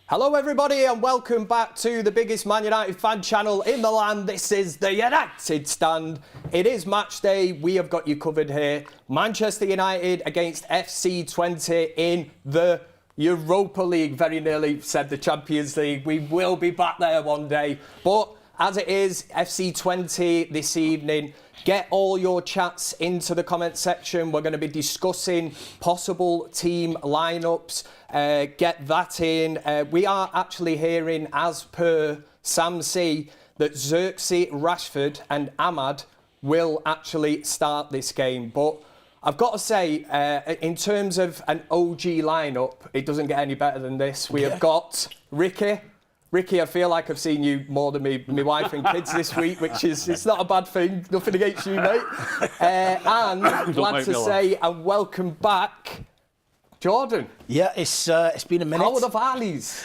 Hello everybody and welcome back to the biggest Man United fan channel in the land. This is the United Stand. It is match day. We have got you covered here. Manchester United against FC Twente in the Europa League. Very nearly said the Champions League. We will be back there one day. But as it is, FC Twente this evening. Get all your chats into the comment section. We're going to be discussing possible team lineups. Get that in. We are actually hearing, as per Sam C, that Xerxes, Rashford and Ahmad will actually start this game. But I've got to say, in terms of an OG lineup, it doesn't get any better than this. We have got Ricky. Ricky, I feel like I've seen you more than me wife and kids this week, which is, it's not a bad thing. Nothing against you, mate. And glad to say, and welcome back, Jordan. Yeah, it's been a minute. How are the valleys?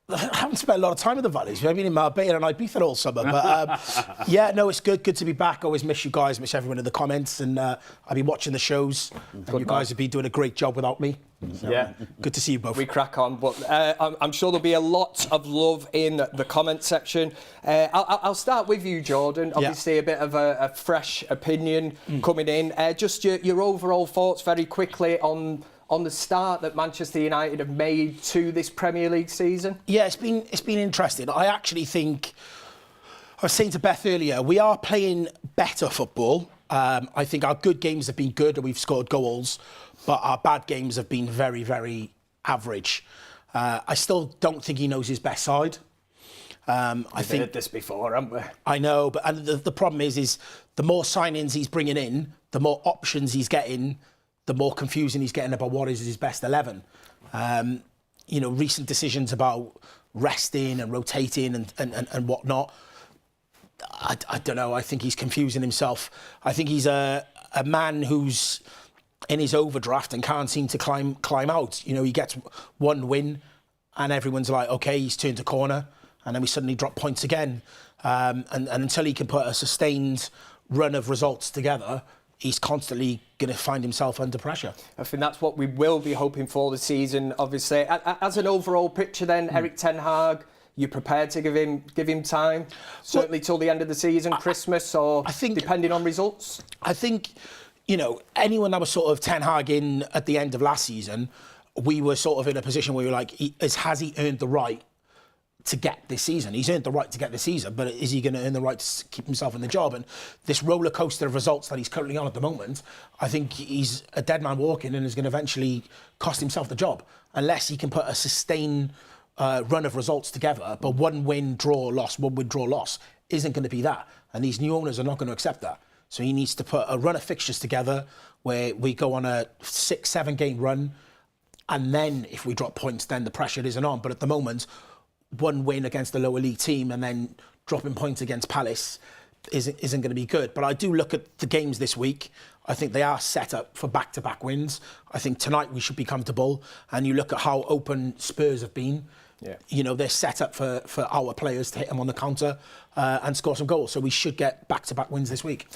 I haven't spent a lot of time in the valleys. I've been in Marbella and Ibiza all summer. But yeah, no, it's good. Good to be back. Always miss you guys. Miss everyone in the comments. And I've been watching the shows. And you guys have been doing a great job without me. So, yeah. Good to see you both. We crack on. But I'm sure there'll be a lot of love in the comment section. I'll start with you, Jordan. Obviously, a bit of a fresh opinion coming in. Just your overall thoughts very quickly on the start that Manchester United have made to this Premier League season? Yeah, it's been interesting. I actually think, I was saying to Beth earlier, we are playing better football. I think our good games have been good and we've scored goals, but our bad games have been very, very average. I still don't think he knows his best side. We've heard this before, haven't we? I know, but and the problem is the more signings he's bringing in, the more options he's getting, the more confusing he's getting about what is his best 11. You know, recent decisions about resting and rotating and whatnot. I don't know. I think he's confusing himself. I think he's a man who's in his overdraft and can't seem to climb out. You know, he gets one win and everyone's like, okay, he's turned a corner. And then we suddenly drop points again. And until he can put a sustained run of results together, he's constantly going to find himself under pressure. I think that's what we will be hoping for this season, obviously. As an overall picture then, Erik Ten Hag, you prepared to give him time? Certainly till the end of the season, Christmas, or I think, depending on results? I think, you know, anyone that was sort of Ten Hag in at the end of last season, we were sort of in a position where we were like, has he earned the right to get this season? He's earned the right to get this season, but is he going to earn the right to keep himself in the job? And this roller coaster of results that he's currently on at the moment, I think he's a dead man walking and is going to eventually cost himself the job unless he can put a sustained run of results together. But one win, draw, loss, one win, draw, loss isn't going to be that. And these new owners are not going to accept that. So he needs to put a run of fixtures together where we go on a 6-7 game run. And then if we drop points, then the pressure isn't on. But at the moment, one win against the lower league team and then dropping points against Palace isn't going to be good. But I do look at the games this week. I think they are set up for back-to-back wins. I think tonight we should be comfortable. And you look at how open Spurs have been. Yeah. You know, they're set up for our players to hit them on the counter and score some goals. So we should get back-to-back wins this week.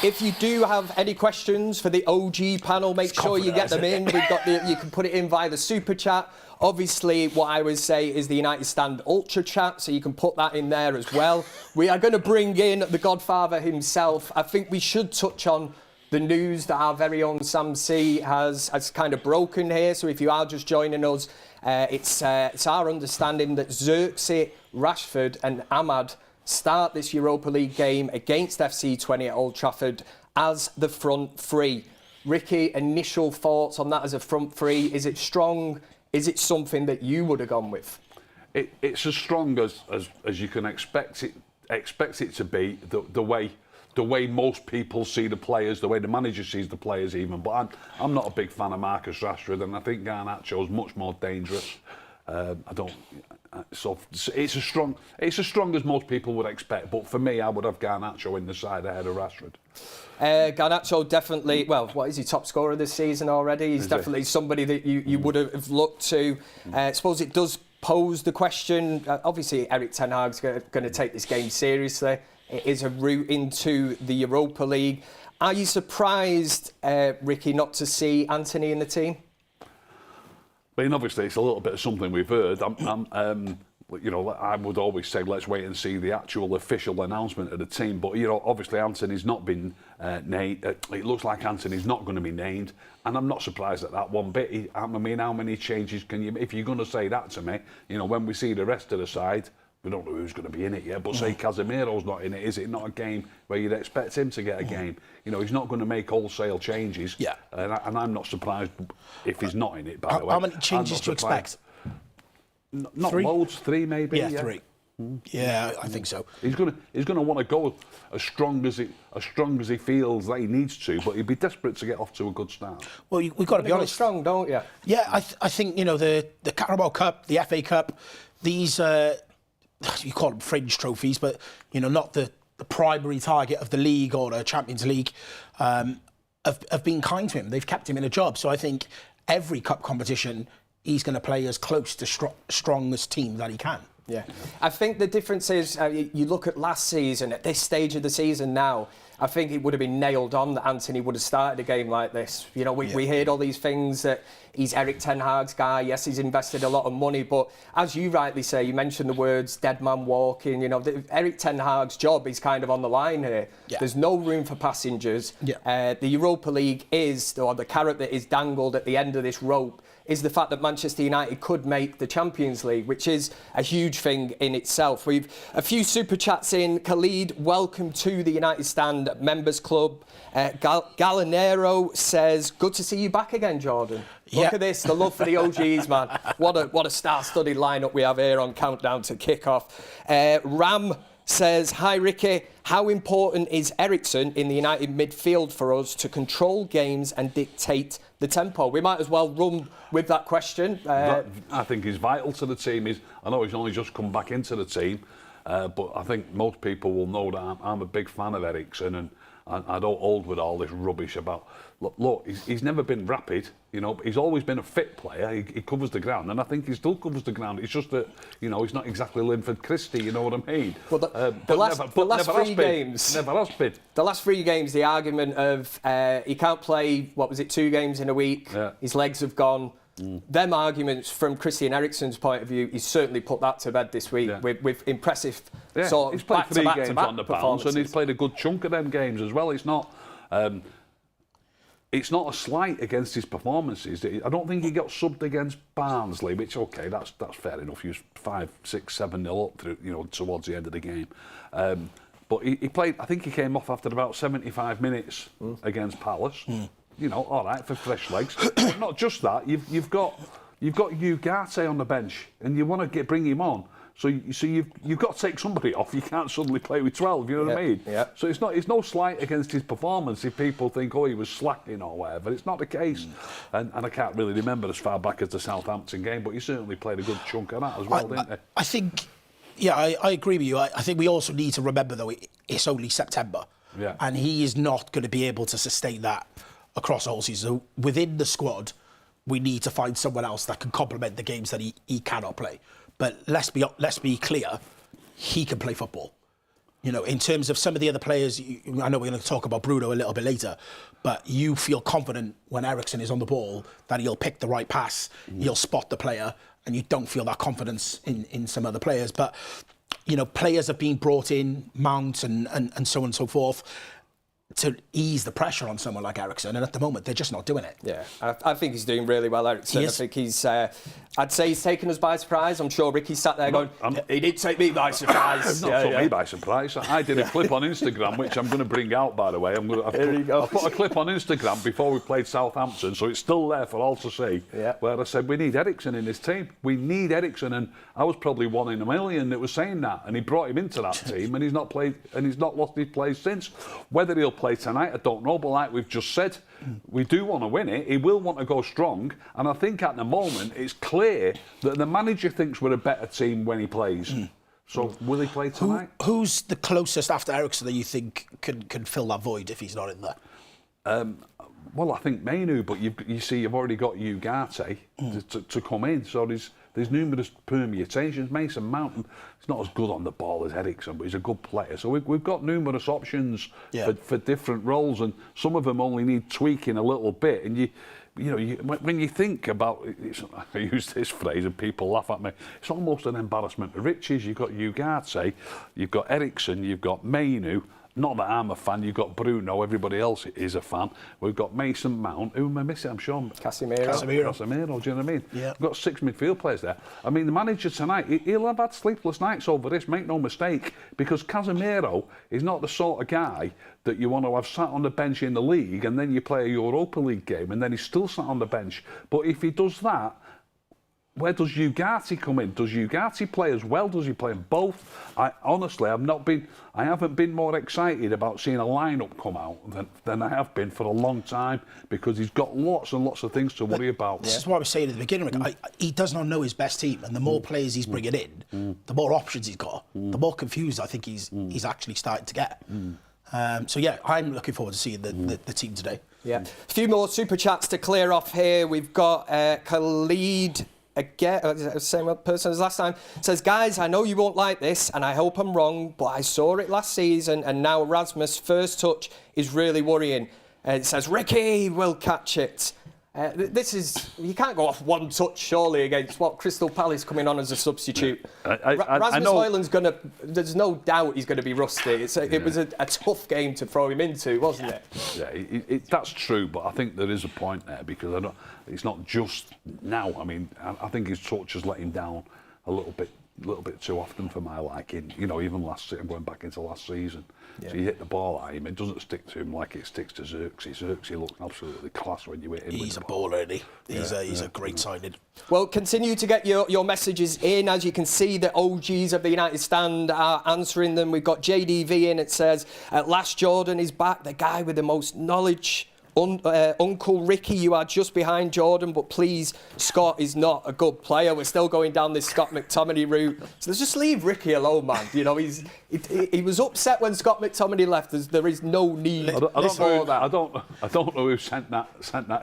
If you do have any questions for the OG panel, make sure you get them in. We've got you can put it in via the super chat. Obviously, what I would say is the United Stand Ultra Chat, so you can put that in there as well. We are going to bring in the Godfather himself. I think we should touch on the news that our very own Sam C has kind of broken here. So if you are just joining us, it's our understanding that Xerxes, Rashford and Ahmad start this Europa League game against FC Twente at Old Trafford as the front three. Ricky, initial thoughts on that as a front three? Is it strong? Is it something that you would have gone with? It's as strong as you can expect it to be. The way most people see the players, the way the manager sees the players, even. But I'm not a big fan of Marcus Rashford, and I think Garnacho is much more dangerous. So it's as strong as most people would expect. But for me, I would have Garnacho in the side ahead of Rashford. Garnacho definitely, well, what is he, top scorer this season already? He's definitely somebody that you would have looked to. I suppose it does pose the question, obviously Erik Ten Hag's going to take this game seriously. It is a route into the Europa League. Are you surprised, Ricky, not to see Anthony in the team? I mean, obviously, it's a little bit of something we've heard. You know, I would always say let's wait and see the actual official announcement of the team. But, you know, obviously Anthony's not been named. It looks like Anthony's not going to be named. And I'm not surprised at that one bit. I mean, how many changes can you... If you're going to say that to me, you know, when we see the rest of the side, we don't know who's going to be in it yet. But say Casemiro's not in it, is it not a game where you'd expect him to get a game? You know, he's not going to make wholesale changes. Yeah. And I'm not surprised if he's not in it, by the way. How many changes do you expect? Not 3? loads, 3 maybe. Yeah, 3. Yeah, I think so. He's gonna want to go as strong as he feels that he needs to, but he'd be desperate to get off to a good start. Well, we've got to be honest. Strong, don't you? Yeah, I think, you know, the Carabao Cup, the FA Cup, these you call them fringe trophies, but, you know, not the primary target of the league or the Champions League, have been kind to him. They've kept him in a job. So I think every cup competition, he's going to play as close to strongest team that he can. Yeah. I think the difference is, you look at last season, at this stage of the season now, I think it would have been nailed on that Anthony would have started a game like this. You know, we heard all these things that he's Erik Ten Hag's guy. Yes, he's invested a lot of money, but as you rightly say, you mentioned the words dead man walking. You know, Erik Ten Hag's job is kind of on the line here. Yeah. There's no room for passengers. Yeah. The Europa League is, or the carrot that is dangled at the end of this rope, is the fact that Manchester United could make the Champions League, which is a huge thing in itself. We've a few super chats in. Khalid, welcome to the United Stand Members Club. Gallinero says, good to see you back again, Jordan. Look at this, the love for the OGs, man. What a star-studded lineup we have here on Countdown to Kickoff. Ram says, hi Ricky, how important is Eriksen in the United midfield for us to control games and dictate the tempo? We might as well run with that question. I think he's vital to the team. I know he's only just come back into the team, but I think most people will know that I'm a big fan of Eriksen, and I don't hold with all this rubbish about... Look, he's never been rapid, you know, but he's always been a fit player. He covers the ground, and I think he still covers the ground. It's just that, you know, he's not exactly Linford Christie, you know what I mean? Well, the last 3 games... Never has been. The last 3 games, the argument of he can't play, 2 games in a week, his legs have gone... Them arguments from Christian Eriksen's point of view, he's certainly put that to bed this week with impressive sort of he's played 3 games on the bounce, and he's played a good chunk of them games as well. It's not a slight against his performances. I don't think he got subbed against Barnsley, which that's fair enough. He was 5, 6, 7-0 up through, you know, towards the end of the game. But he played. I think he came off after about 75 minutes against Palace. You know, all right, for fresh legs. But not just that, you've got Ugarte on the bench, and you want to bring him on. So you've got to take somebody off. You can't suddenly play with 12. You know what I mean? Yeah. So it's no slight against his performance if people think, he was slacking or whatever. It's not the case. And I can't really remember as far back as the Southampton game, but he certainly played a good chunk of that as well, didn't he? I think, I agree with you. I think we also need to remember though it's only September, and he is not going to be able to sustain that across the whole season. So within the squad, we need to find someone else that can complement the games that he cannot play. But let's be clear, he can play football. You know, in terms of some of the other players, I know we're going to talk about Bruno a little bit later, but you feel confident when Eriksen is on the ball that he'll pick the right pass, he'll spot the player, and you don't feel that confidence in some other players. But, you know, players have been brought in, Mount and so on and so forth, to ease the pressure on someone like Eriksen, and at the moment they're just not doing it. Yeah, I think he's doing really well, Eriksen. I think he's, I'd say he's taken us by surprise. I'm sure Ricky sat there going, he did take me by surprise. He's not took me by surprise. I did a clip on Instagram, which I'm going to bring out, by the way. I put a clip on Instagram before we played Southampton, so it's still there for all to see, where I said, we need Eriksen in this team. We need Eriksen, and I was probably 1 in a million that was saying that, and he brought him into that team, and he's not lost his place since. Whether he'll play tonight, I don't know, but like we've just said, we do want to win it. He will want to go strong, and I think at the moment it's clear that the manager thinks we're a better team when he plays. So will he play tonight? Who's the closest after Eriksen that you think can fill that void if he's not in there? Well, I think Mainu, but you've already got Ugarte to come in, so there's numerous permutations. Mason Mount, he's not as good on the ball as Eriksen, but he's a good player. So we've got numerous options for different roles, and some of them only need tweaking a little bit. And when you think about it, I use this phrase and people laugh at me. It's almost an embarrassment of riches. You've got Ugarte, you've got Eriksen, you've got Mainu. Not that I'm a fan. You've got Bruno. Everybody else is a fan. We've got Mason Mount. Who am I missing? I'm sure. Casemiro. Do you know what I mean? Yeah. We've got 6 midfield players there. I mean, the manager tonight, he'll have had sleepless nights over this. Make no mistake, because Casemiro is not the sort of guy that you want to have sat on the bench in the league and then you play a Europa League game and then he's still sat on the bench. But if he does that, where does Ugarte come in? Does Ugarte play as well? Does he play in both? I haven't been more excited about seeing a lineup come out than I have been for a long time, because he's got lots and lots of things to worry about. This is what I was saying at the beginning. He does not know his best team, and the more players he's bringing in, the more options he's got, the more confused I think he's actually starting to get. So yeah, I'm looking forward to seeing the team today. Yeah, a few more super chats to clear off here. We've got Khalid. Again, same person as last time, says, guys, I know you won't like this and I hope I'm wrong, but I saw it last season and now Erasmus' first touch is really worrying. It says, Ricky will catch it. This is, you can't go off one touch surely against Crystal Palace coming on as a substitute. Rasmus Højlund's there's no doubt he's going to be rusty. It was a tough game to throw him into, wasn't it? Yeah, that's true, but I think there is a point there, because it's not just now. I mean, I think his touch has let him down a little bit too often for my liking. Even going back into last season. Yeah. So you hit the ball at him, it doesn't stick to him like it sticks to Xerxes. Xerxes looks absolutely class when you hit him. He's a baller, isn't he? He's a great signing. Well, continue to get your messages in. As you can see, the OGs of the United Stand are answering them. We've got JDV in. It says, at last Jordan is back, the guy with the most knowledge. Uncle Ricky, you are just behind Jordan, but please, Scott is not a good player. We're still going down this Scott McTominay route. So let's just leave Ricky alone, man. He was upset when Scott McTominay left. There is no need for that. I don't know who sent that.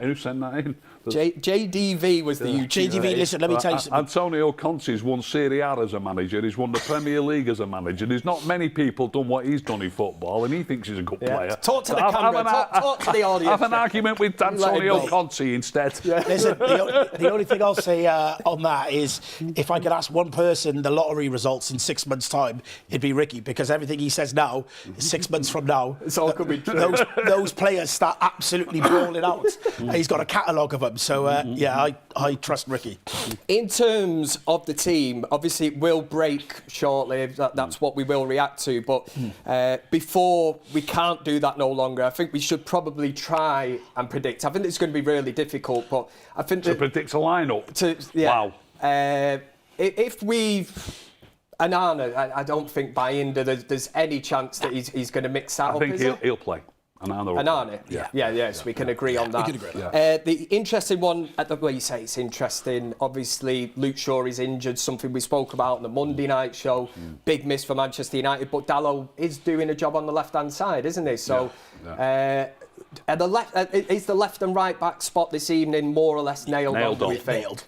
Who sent that in? JDV was the YouTuber. JDV, listen, let me tell you something. Antonio Conte's won Serie A as a manager. He's won the Premier League as a manager. There's not many people done what he's done in football, and he thinks he's a good player. Talk to the camera. Talk to the audience. Have an argument with Antonio Conte instead. Yeah. Listen, the only thing I'll say on that is, if I could ask one person the lottery results in 6 months' time, it'd be Ricky, because everything he says now, 6 months from now, it's all could be true. Those players start absolutely balling out. He's got a catalogue of them. So, I trust Ricky. In terms of the team, obviously it will break shortly. That's what we will react to. But before, we can't do that no longer. I think we should probably try and predict. I think it's going to be really difficult, but I think... To predict a lineup? Wow. If we... Anana, I don't think by Inda there's any chance that he's going to mix that up. I think he'll play. Anana. Yeah. So we can agree on that. We can agree on that. The interesting one, the way you say it's interesting, obviously Luke Shaw is injured, something we spoke about on the Monday night show. Big miss for Manchester United, but Dalot is doing a job on the left-hand side, isn't he? So is the left and right back spot this evening more or less nailed on?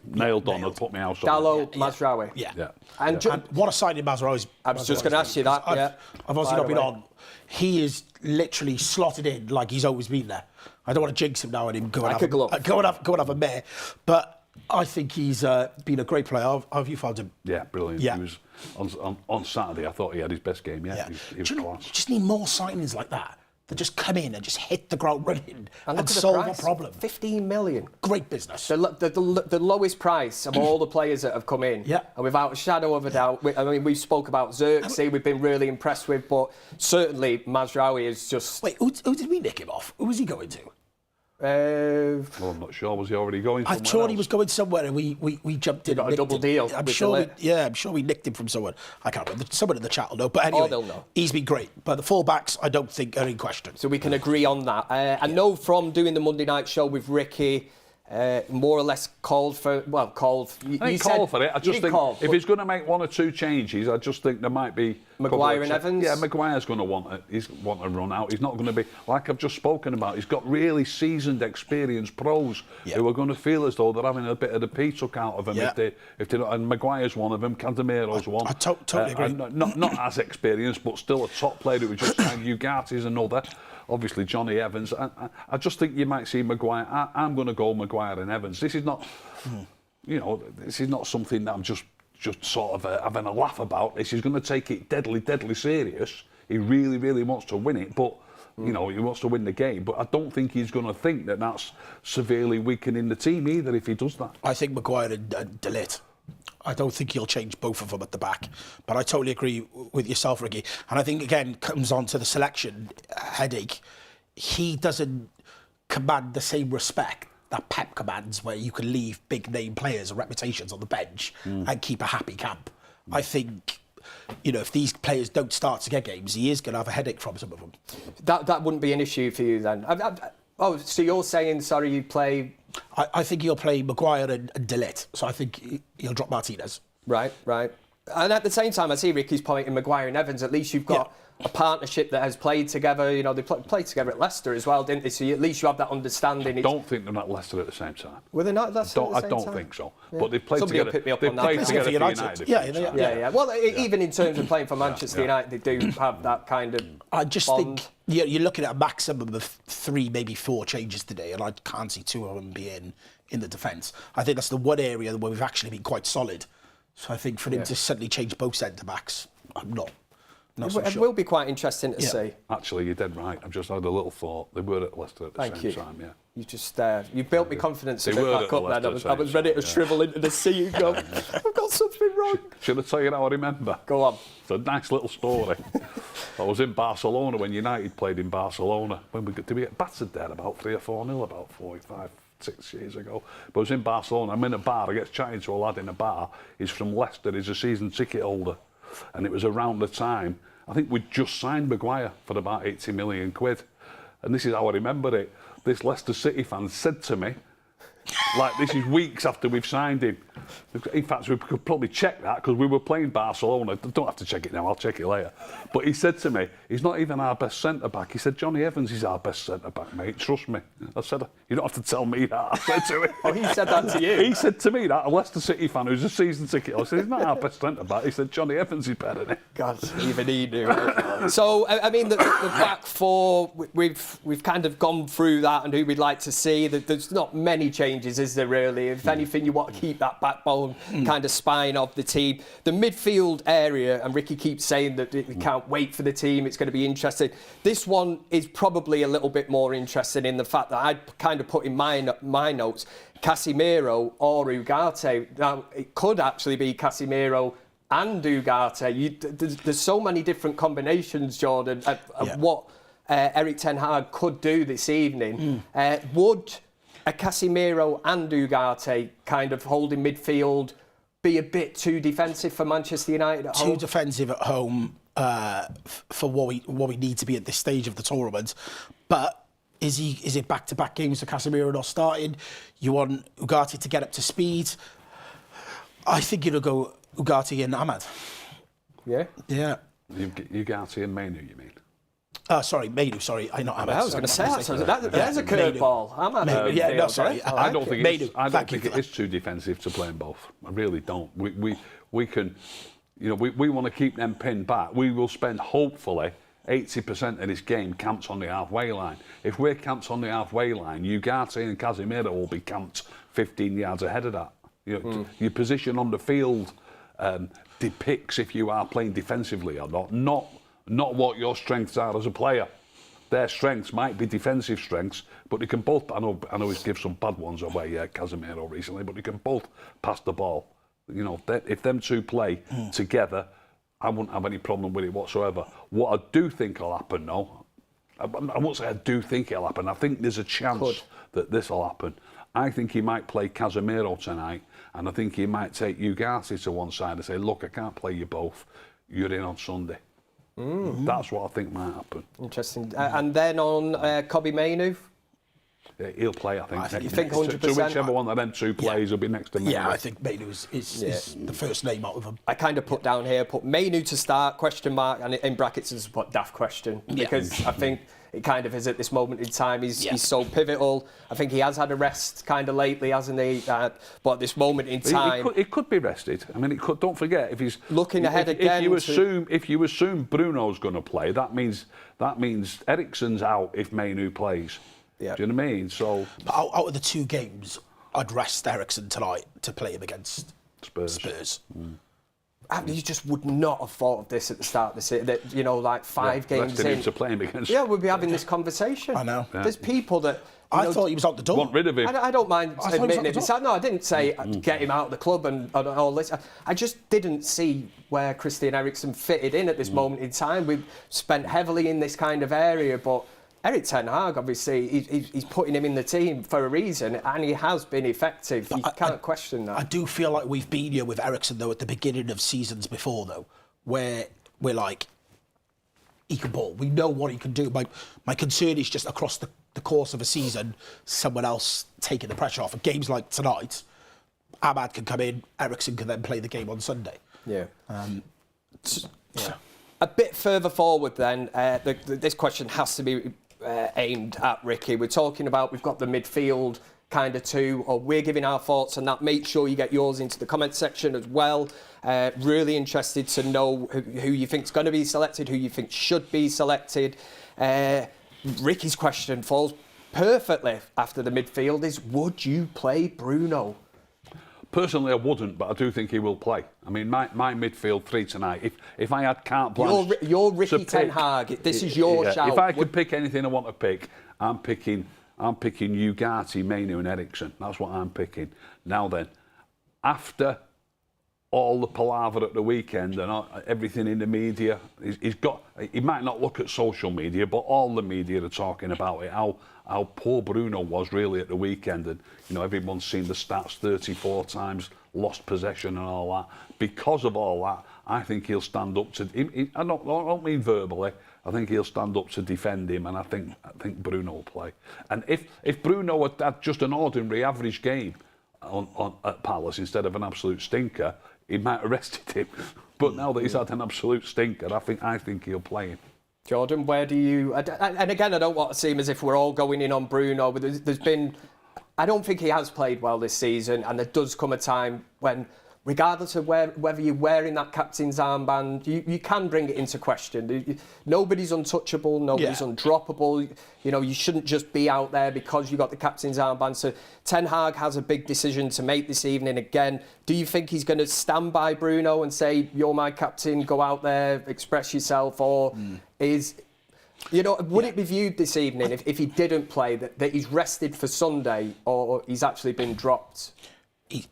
Nailed on. I'll put my house on. Dalot, Mazraoui. Yeah. And what a signing Mazraoui. I was just going to ask you that. I've obviously not been on. He is literally slotted in like he's always been there. I don't want to jinx him now and him go and have a mare, but I think he's been a great player. How have you found him? Yeah, brilliant. Yeah. He was on Saturday. I thought he had his best game. Yeah. He was class. You just need more signings like that just come in and just hit the ground running and solve a problem. 15 million. Great business. The lowest price of all the players that have come in. Yeah. And without a shadow of a doubt, we spoke about Xerxes, we've been really impressed with, but certainly Mazraoui is just... Wait, who did we nick him off? Who was he going to? Well, I'm not sure. Was he already going somewhere? I'm sure he was going somewhere, and we jumped in. Got a double deal. I'm sure we nicked him from someone. I can't remember. Someone in the chat will know. But anyway, they'll know. He's been great. But the full-backs, I don't think are in question. So we can agree on that. I know from doing the Monday night show with Ricky, more or less called for. Well, called. I didn't call for it. I just think if he's going to make one or two changes, I just think there might be Maguire and Evans. Yeah, Maguire's going to want to run out. He's not going to be like I've just spoken about. He's got really seasoned, experienced pros who are going to feel as though they're having a bit of the pea took out of them if they not. And Maguire's one of them. Casemiro's one. I totally agree. Not as experienced, but still a top player who was just signed. Ugarte's another. obviously Johnny Evans. I just think you might see Maguire. I'm going to go Maguire and Evans. This is not, you know, this is not something that I'm just sort of having a laugh about. This is going to take it deadly serious. He really wants to win it, but you know, he wants to win the game. But I don't think he's going to think that that's severely weakening the team either if he does that. I think Maguire and De Ligt. I don't think he'll change both of them at the back. But I totally agree with yourself, Ricky. And I think, again, comes on to the selection headache. He doesn't command the same respect that Pep commands, where you can leave big-name players and reputations on the bench and keep a happy camp. I think, you know, if these players don't start to get games, he is going to have a headache from some of them. That wouldn't be an issue for you then? Oh, so you're saying, sorry, you'd play... I think he'll play Maguire and De Ligt, so I think he'll drop Martinez. Right. And at the same time, I see Ricky's point in Maguire and Evans. At least you've got a partnership that has played together. You know, they played together at Leicester as well, didn't they? So at least you have that understanding. I don't think they're at Leicester at the same time. Were they not at Leicester at the same I don't time? think so. Yeah. But they played Somebody together. Will pick me up they on played that. together for United. United. Yeah. Well, even in terms of playing for Manchester United, they do have that kind of I just bond. think you're looking at a maximum of 3, maybe 4 changes today, and I can't see 2 of them being in the defence. I think that's the one area where we've actually been quite solid. So I think for him to suddenly change both centre-backs, I'm not so It sure. will be quite interesting to see. Actually, you're dead right. I've just had a little thought. They were at Leicester at the same time, yeah. You just you built me confidence a They bit were back at up Leicester then. at the I was same ready to time, shrivel into the sea and go, I've got something wrong. Should I tell you how I remember? Go on. It's a nice little story. I was in Barcelona when United played in Barcelona. When we get battered there about 3 or 4-0 about 45, 6 years ago. But I was in Barcelona. I'm in a bar. I get chatting to a lad in a bar. He's from Leicester. He's a season ticket holder. And it was around the time, I think we'd just signed Maguire for about 80 million quid. And this is how I remember it. This Leicester City fan said to me, like, this is weeks after we've signed him. In fact, we could probably check that because we were playing Barcelona. Don't have to check it now, I'll check it later. But he said to me, he's not even our best centre-back. He said, Johnny Evans is our best centre-back, mate, trust me. I said, you don't have to tell me that. I said to him. Oh, he said that to you? He said to me that, a Leicester City fan who's a season ticket. I said, he's not our best centre-back. He said, Johnny Evans is better than him. God, even he knew it. So, I mean, the back four, we've kind of gone through that and who we'd like to see. There's not many changes, is there, really? If anything, you want to keep that backbone kind of spine of the team. The midfield area, and Ricky keeps saying that we can't wait for the team, it's going to be interesting. This one is probably a little bit more interesting in the fact that I'd kind of put in my notes Casemiro or Ugarte. Now, it could actually be Casemiro and Ugarte. There's so many different combinations, Jordan, of what Erik Ten Hag could do this evening. Would a Casemiro and Ugarte kind of holding midfield be a bit too defensive for Manchester United at home? Too defensive at home for what we need to be at this stage of the tournament. But is it back-to-back games for Casemiro not starting? You want Ugarte to get up to speed? I think it'll go Ugarte and Ahmad. Yeah? Yeah. Ugarte and Mainu, you mean? Sorry, Mainu, sorry. I know Ahmad. I was going to say there's a curveball. I don't think it is too defensive to play in both. I really don't. We can, you know, we want to keep them pinned back. We will spend, hopefully, 80% of this game camped on the halfway line. If we're camped on the halfway line, Ugarte and Casemiro will be camped 15 yards ahead of that. You know, your position on the field depicts if you are playing defensively or not. Not what your strengths are as a player. Their strengths might be defensive strengths, but they can both. I know he's given some bad ones away, Casemiro recently, but they can both pass the ball. You know, if them two play together, I wouldn't have any problem with it whatsoever. What I do think will happen, though, I won't say I do think it'll happen. I think there's a chance that this will happen. I think he might play Casemiro tonight, and I think he might take Ugarte to one side and say, look, I can't play you both. You're in on Sunday. That's what I think might happen. Interesting. And then on Kobbie Mainoo? He'll play, I think. You think to 100%? whichever one of them two plays will be next to Mainu. Yeah, I think Mainu is the first name out of them. I kind of put down here, put Mainu to start, question mark, and in brackets is put daft question. Because I think it kind of is at this moment in time. He's so pivotal. I think he has had a rest kind of lately, hasn't he? But at this moment in time... He could be rested. I mean, don't forget, if he's... Looking ahead again... If you assume Bruno's going to play, that means Eriksen's out if Mainu plays. Yeah. Do you know what I mean? So... But out of the two games, I'd rest Eriksen tonight to play him against Spurs. You just would not have thought of this at the start of the season. That, you know, like 5 games in. To play him against. Yeah, we'd be having this conversation. I know. There's people that. I thought he was out the door. Want rid of him. I don't mind admitting it. No, I didn't say get him out of the club and all this. I just didn't see where Christian Eriksen fitted in at this moment in time. We've spent heavily in this kind of area, but Erik Ten Hag, obviously, he's putting him in the team for a reason, and he has been effective. You can't question that. I do feel like we've been here with Eriksen, though, at the beginning of seasons before, though, where we're like, he can ball. We know what he can do. My concern is just across the course of a season, someone else taking the pressure off. At games like tonight, Ahmad can come in, Eriksen can then play the game on Sunday. Yeah. A bit further forward then, this question has to be aimed at Ricky. We're talking about, we've got the midfield kind of two, or we're giving our thoughts on that. Make sure you get yours into the comment section as well. Really interested to know who you think's going to be selected, who you think should be selected. Ricky's question falls perfectly after the midfield is, would you play Bruno? Personally, I wouldn't, but I do think he will play. I mean, my midfield 3 tonight, if I had carte blanche... You're Ricky Ten Hag. This is your shout. If I could pick anything I want to pick, I'm picking Ugarte, Mainu and Eriksen. That's what I'm picking. Now then, after all the palaver at the weekend and everything in the media, he might not look at social media, but all the media are talking about it, how poor Bruno was really at the weekend. And, you know, everyone's seen the stats, 34 times lost possession and all that. Because of all that, I think he'll stand up to... I don't mean verbally. I think he'll stand up to defend him, and I think Bruno will play. And if Bruno had just an ordinary average game at Palace instead of an absolute stinker, he might have rested him. But now that he's had an absolute stinker, I think he'll play him. Jordan, where do you... And again, I don't want to seem as if we're all going in on Bruno, but there's been... I don't think he has played well this season, and there does come a time when, regardless of whether you're wearing that captain's armband, you can bring it into question. Nobody's untouchable, nobody's undroppable. You know, you shouldn't just be out there because you got the captain's armband. So Ten Hag has a big decision to make this evening again. Do you think he's going to stand by Bruno and say, you're my captain, go out there, express yourself, or is... You know, would it be viewed this evening if he didn't play that he's rested for Sunday, or he's actually been dropped? He's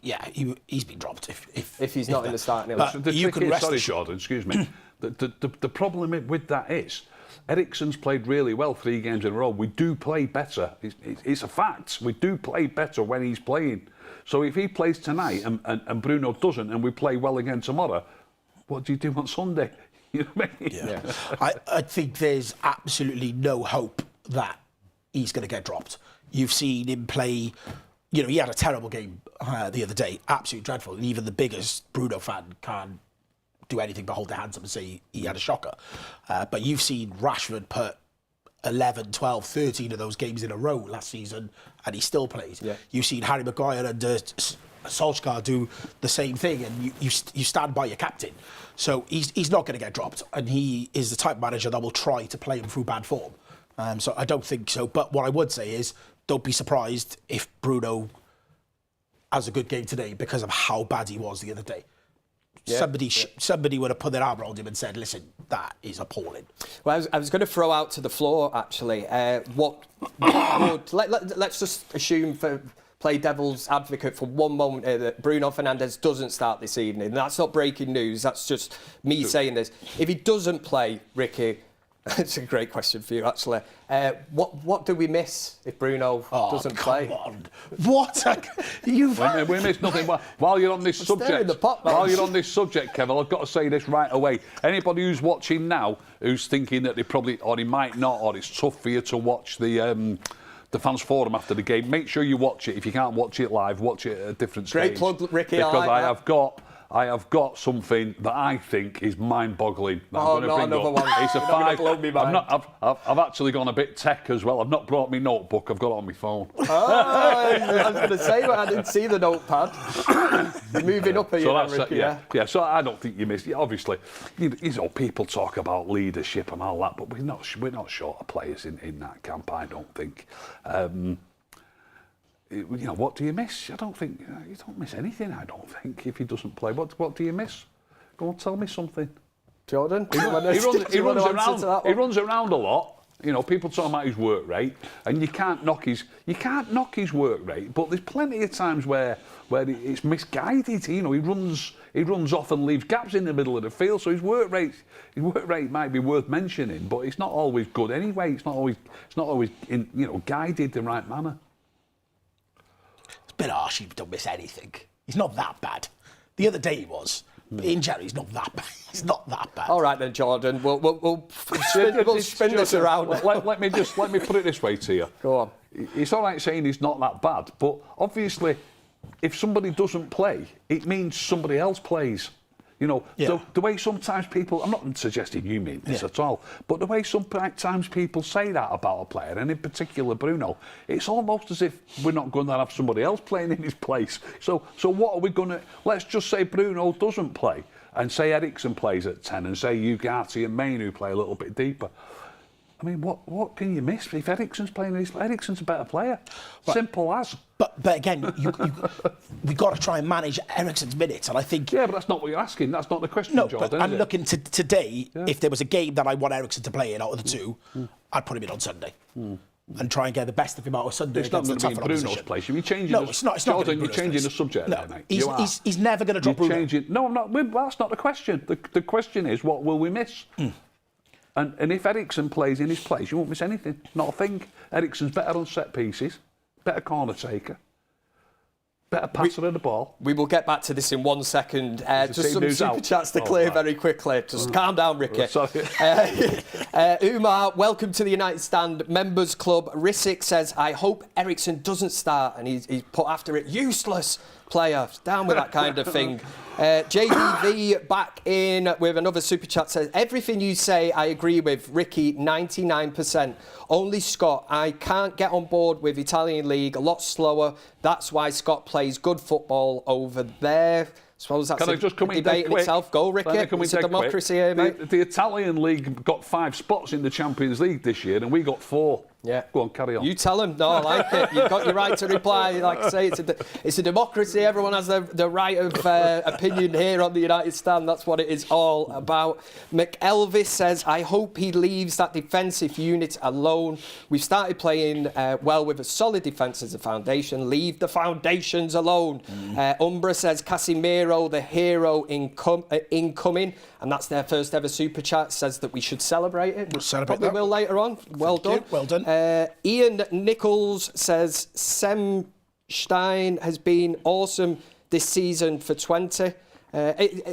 been dropped if he's not in the starting 11. Sorry, Jordan, excuse me. The problem with that is Eriksen's played really well 3 games in a row. We do play better. It's a fact. We do play better when he's playing. So if he plays tonight and Bruno doesn't, and we play well again tomorrow, what do you do on Sunday? You know what I mean? Yeah. I think there's absolutely no hope that he's going to get dropped. You've seen him play, you know, he had a terrible game the other day, absolutely dreadful, and even the biggest Bruno fan can't do anything but hold their hands up and say he had a shocker. But you've seen Rashford put 11, 12, 13 of those games in a row last season, and he still plays. Yeah. You've seen Harry Maguire and Solskjaer do the same thing, and you stand by your captain. So he's not going to get dropped, and he is the type of manager that will try to play him through bad form. So I don't think so. But what I would say is, don't be surprised if Bruno has a good game today because of how bad he was the other day. Yeah. Somebody would have put their arm around him and said, listen, that is appalling. Well, I was going to throw out to the floor, actually, let's just assume, for play devil's advocate for one moment here, that Bruno Fernandes doesn't start this evening. That's not breaking news, that's just me saying this. If he doesn't play, Ricky, it's a great question for you, actually. What do we miss if Bruno doesn't play? What? We miss nothing. While you're on this subject, Kevin, I've got to say this right away. Anybody who's watching now, who's thinking that they probably, or he might not, or it's tough for you to watch the the fans forum after the game. Make sure you watch it. If you can't watch it live, watch it at a different stage. Great plug, Ricky. Because I have got something that I think is mind-boggling. Oh, not another one. It's a You're not 5. gonna blow me mind. I've actually gone a bit tech as well. I've not brought my notebook. I've got it on my phone. Oh, I was going to say, but I didn't see the notepad. You're moving up here, Ricky. Yeah. So I don't think you missed. Obviously, you know, people talk about leadership and all that, but we're not short of players in that camp. I don't think. You know, what do you miss? I don't think you don't miss anything. I don't think if he doesn't play. What do you miss? Go on, tell me something. Jordan, he runs around a lot. You know, people talking about his work rate, and you can't knock his work rate. But there's plenty of times where it's misguided. You know, he runs off and leaves gaps in the middle of the field. So his work rate might be worth mentioning, but it's not always good anyway. It's not always guided the right manner. Bit harsh, he don't miss anything. He's not that bad. The other day he was. But in general, he's not that bad. He's not that bad. All right then, Jordan. We'll spin this around. Let me put it this way to you. Go on. It's all right saying he's not that bad, but obviously, if somebody doesn't play, it means somebody else plays. You know, the way sometimes people, I'm not suggesting you mean this at all, but the way sometimes people say that about a player, and in particular Bruno, it's almost as if we're not going to have somebody else playing in his place. So what are we going to, let's just say Bruno doesn't play, and say Eriksen plays at 10, and say Ugarte and Mainu play a little bit deeper. I mean, what can you miss if Eriksen's playing? Eriksen's a better player. Right. Simple as. But again, we've got to try and manage Eriksen's minutes, and I think. Yeah, but that's not what you're asking. That's not the question, no, Jordan. But I'm looking to today. Yeah. If there was a game that I want Eriksen to play in out of the two, I'd put him in on Sunday. And try and get the best of him out of Sunday. It's not going to be in Bruno's place. You're changing. No, it's not. Jordan, you're changing the subject no, there, mate. He's never going to drop Bruno. No, I'm not. Well, that's not the question. The question is, what will we miss? And if Eriksen plays in his place, you won't miss anything. Not a thing. Eriksen's better on set pieces, better corner taker, better passer of the ball. We will get back to this in 1 second. Just some super chats to clear very quickly. Just calm down, Ricky. Umar, welcome to the United Stand Members Club. Risick says, I hope Eriksen doesn't start. And he's put after it, useless player. Down with that kind of thing. JDV back in with another super chat says, everything you say I agree with, Ricky, 99%. Only Scott, I can't get on board with Italian league, a lot slower. That's why Scott plays good football over there. Suppose that's a debate in itself. Go, Ricky. It's a democracy here, mate. The Italian league got 5 spots in the Champions League this year, and we got 4. Yeah. Go on, carry on. You tell him. No, I like it. You've got your right to reply. Like I say, it's a democracy. Everyone has the right of opinion here on the United Stand. That's what it is all about. McElvis says, I hope he leaves that defensive unit alone. We've started playing well with a solid defence as a foundation. Leave the foundations alone. Umbra says, Casemiro, the hero incoming. And that's their first ever super chat. Says that we should celebrate it. We'll celebrate Probably will later on. Well done. Well done. Ian Nichols says Stein has been awesome this season for Twente.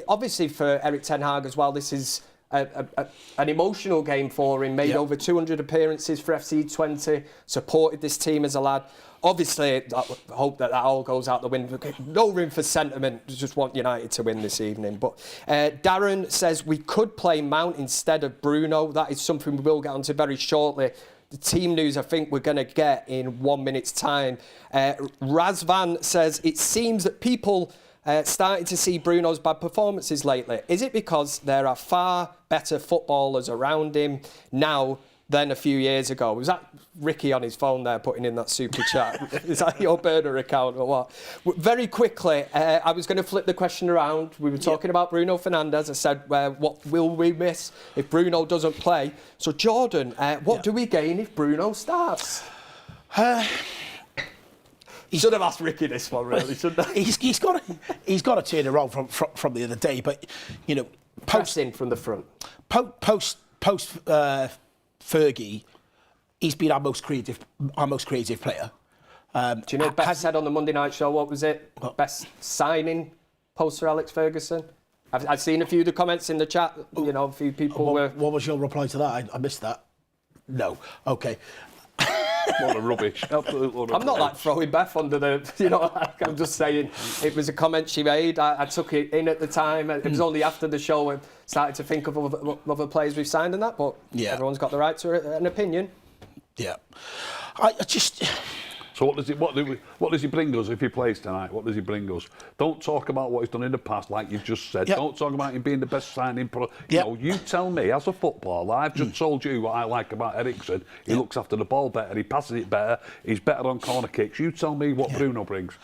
Obviously for Erik Ten Hag as well, this is an emotional game for him. Made over 200 appearances for FC Twente, supported this team as a lad. Obviously, I hope that all goes out the window. No room for sentiment. Just want United to win this evening. But Darren says we could play Mount instead of Bruno. That is something we will get onto very shortly. The team news I think we're going to get in 1 minute's time. Razvan says it seems that people starting to see Bruno's bad performances lately. Is it because there are far better footballers around him now than a few years ago? Was that Ricky on his phone there putting in that super chat? Is that your burner account or what? Very quickly, I was going to flip the question around. We were talking about Bruno Fernandes. I said, what will we miss if Bruno doesn't play? So Jordan, what do we gain if Bruno starts? He should have asked Ricky this one, really, shouldn't he? He's got to turn around from the other day, but you know, pressing from the front. Post Fergie, he's been our most creative player. Do you know Beth said on the Monday night show, what was it? Best signing post Sir Alex Ferguson? I've seen a few of the comments in the chat. You know, a few people were. What was your reply to that? I missed that. No. Okay. What a rubbish. Absolute load of I'm not like rubbish. throwing Beth under the, like, I'm just saying it was a comment she made. I took it in at the time. It was only after the show I started to think of other players we've signed and that, but everyone's got the right to an opinion. Yeah. I just... So what does he bring us if he plays tonight? What does he bring us? Don't talk about what he's done in the past, like you've just said. Yep. Don't talk about him being the best signing. Yep. You tell me, as a footballer, I've just told you what I like about Eriksen. He looks after the ball better, he passes it better, he's better on corner kicks. You tell me what Bruno brings.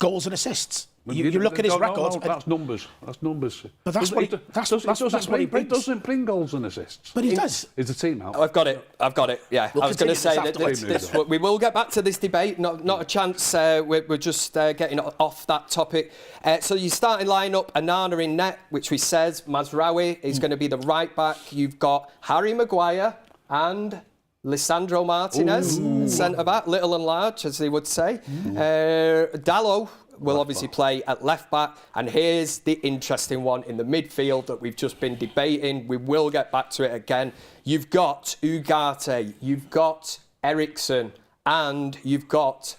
Goals and assists. You look at his records. No, that's numbers. That's numbers. But that's what he brings. He doesn't bring goals and assists. But he does. Is the team out? I've got it. Yeah, I was going to say that we will get back to this debate. Not a chance. We're just getting off that topic. So your starting lineup: Anana in net, which we says Mazraoui is going to be the right back. You've got Harry Maguire and Lisandro Martinez, centre back, little and large, as they would say. Dalot will obviously play at left back, and here's the interesting one in the midfield that we've just been debating. We will get back to it again. You've got Ugarte, you've got Eriksen, and you've got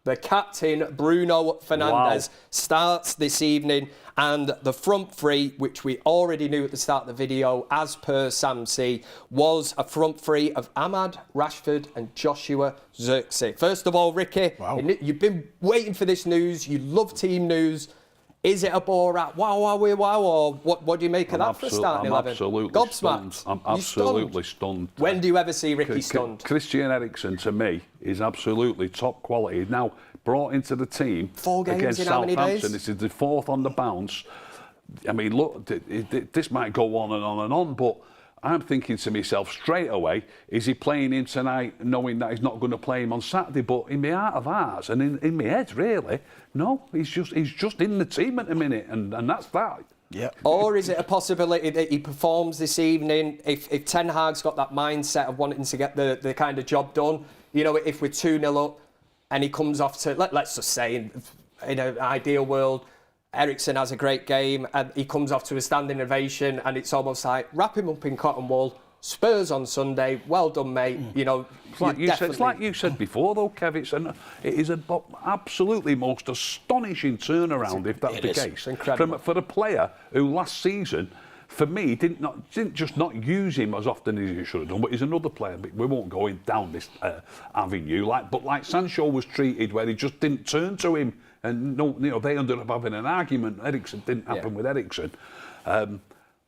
the captain, Bruno Fernandes, starts this evening. And the front three, which we already knew at the start of the video, as per Sam C, was a front three of Ahmad, Rashford and Joshua Zirkzee. First of all, Ricky, you've been waiting for this news. You love team news. Is it a Borat wow, or what do you make of that for starting 11? I'm absolutely gobsmacked. stunned. I'm absolutely stunned. When do you ever see Ricky stunned? Christian Eriksen, to me, is absolutely top quality. Now, brought into the team 4 games against in how many Southampton. days? This is the 4th on the bounce. I mean, look, this might go on and on and on, but I'm thinking to myself straight away, is he playing him tonight knowing that he's not going to play him on Saturday? But in my heart of hearts and in my head, really, no, he's just in the team at the minute, and that's that. Yeah. Or is it a possibility that he performs this evening if Ten Hag's got that mindset of wanting to get the kind of job done? You know, if we're 2-0 up and he comes off to, let's just say, in an ideal world, Eriksen has a great game and he comes off to a standing ovation, and it's almost like wrap him up in cotton wool. Spurs on Sunday, well done, mate. You know, it's like you said before, though, Kev. It is an absolutely most astonishing turnaround, if that's the case. Incredible. For a player who last season, for me, didn't just not use him as often as he should have done, but he's another player. We won't go down this avenue, like Sancho was treated, where he just didn't turn to him, and they ended up having an argument. Eriksen didn't happen with Eriksen.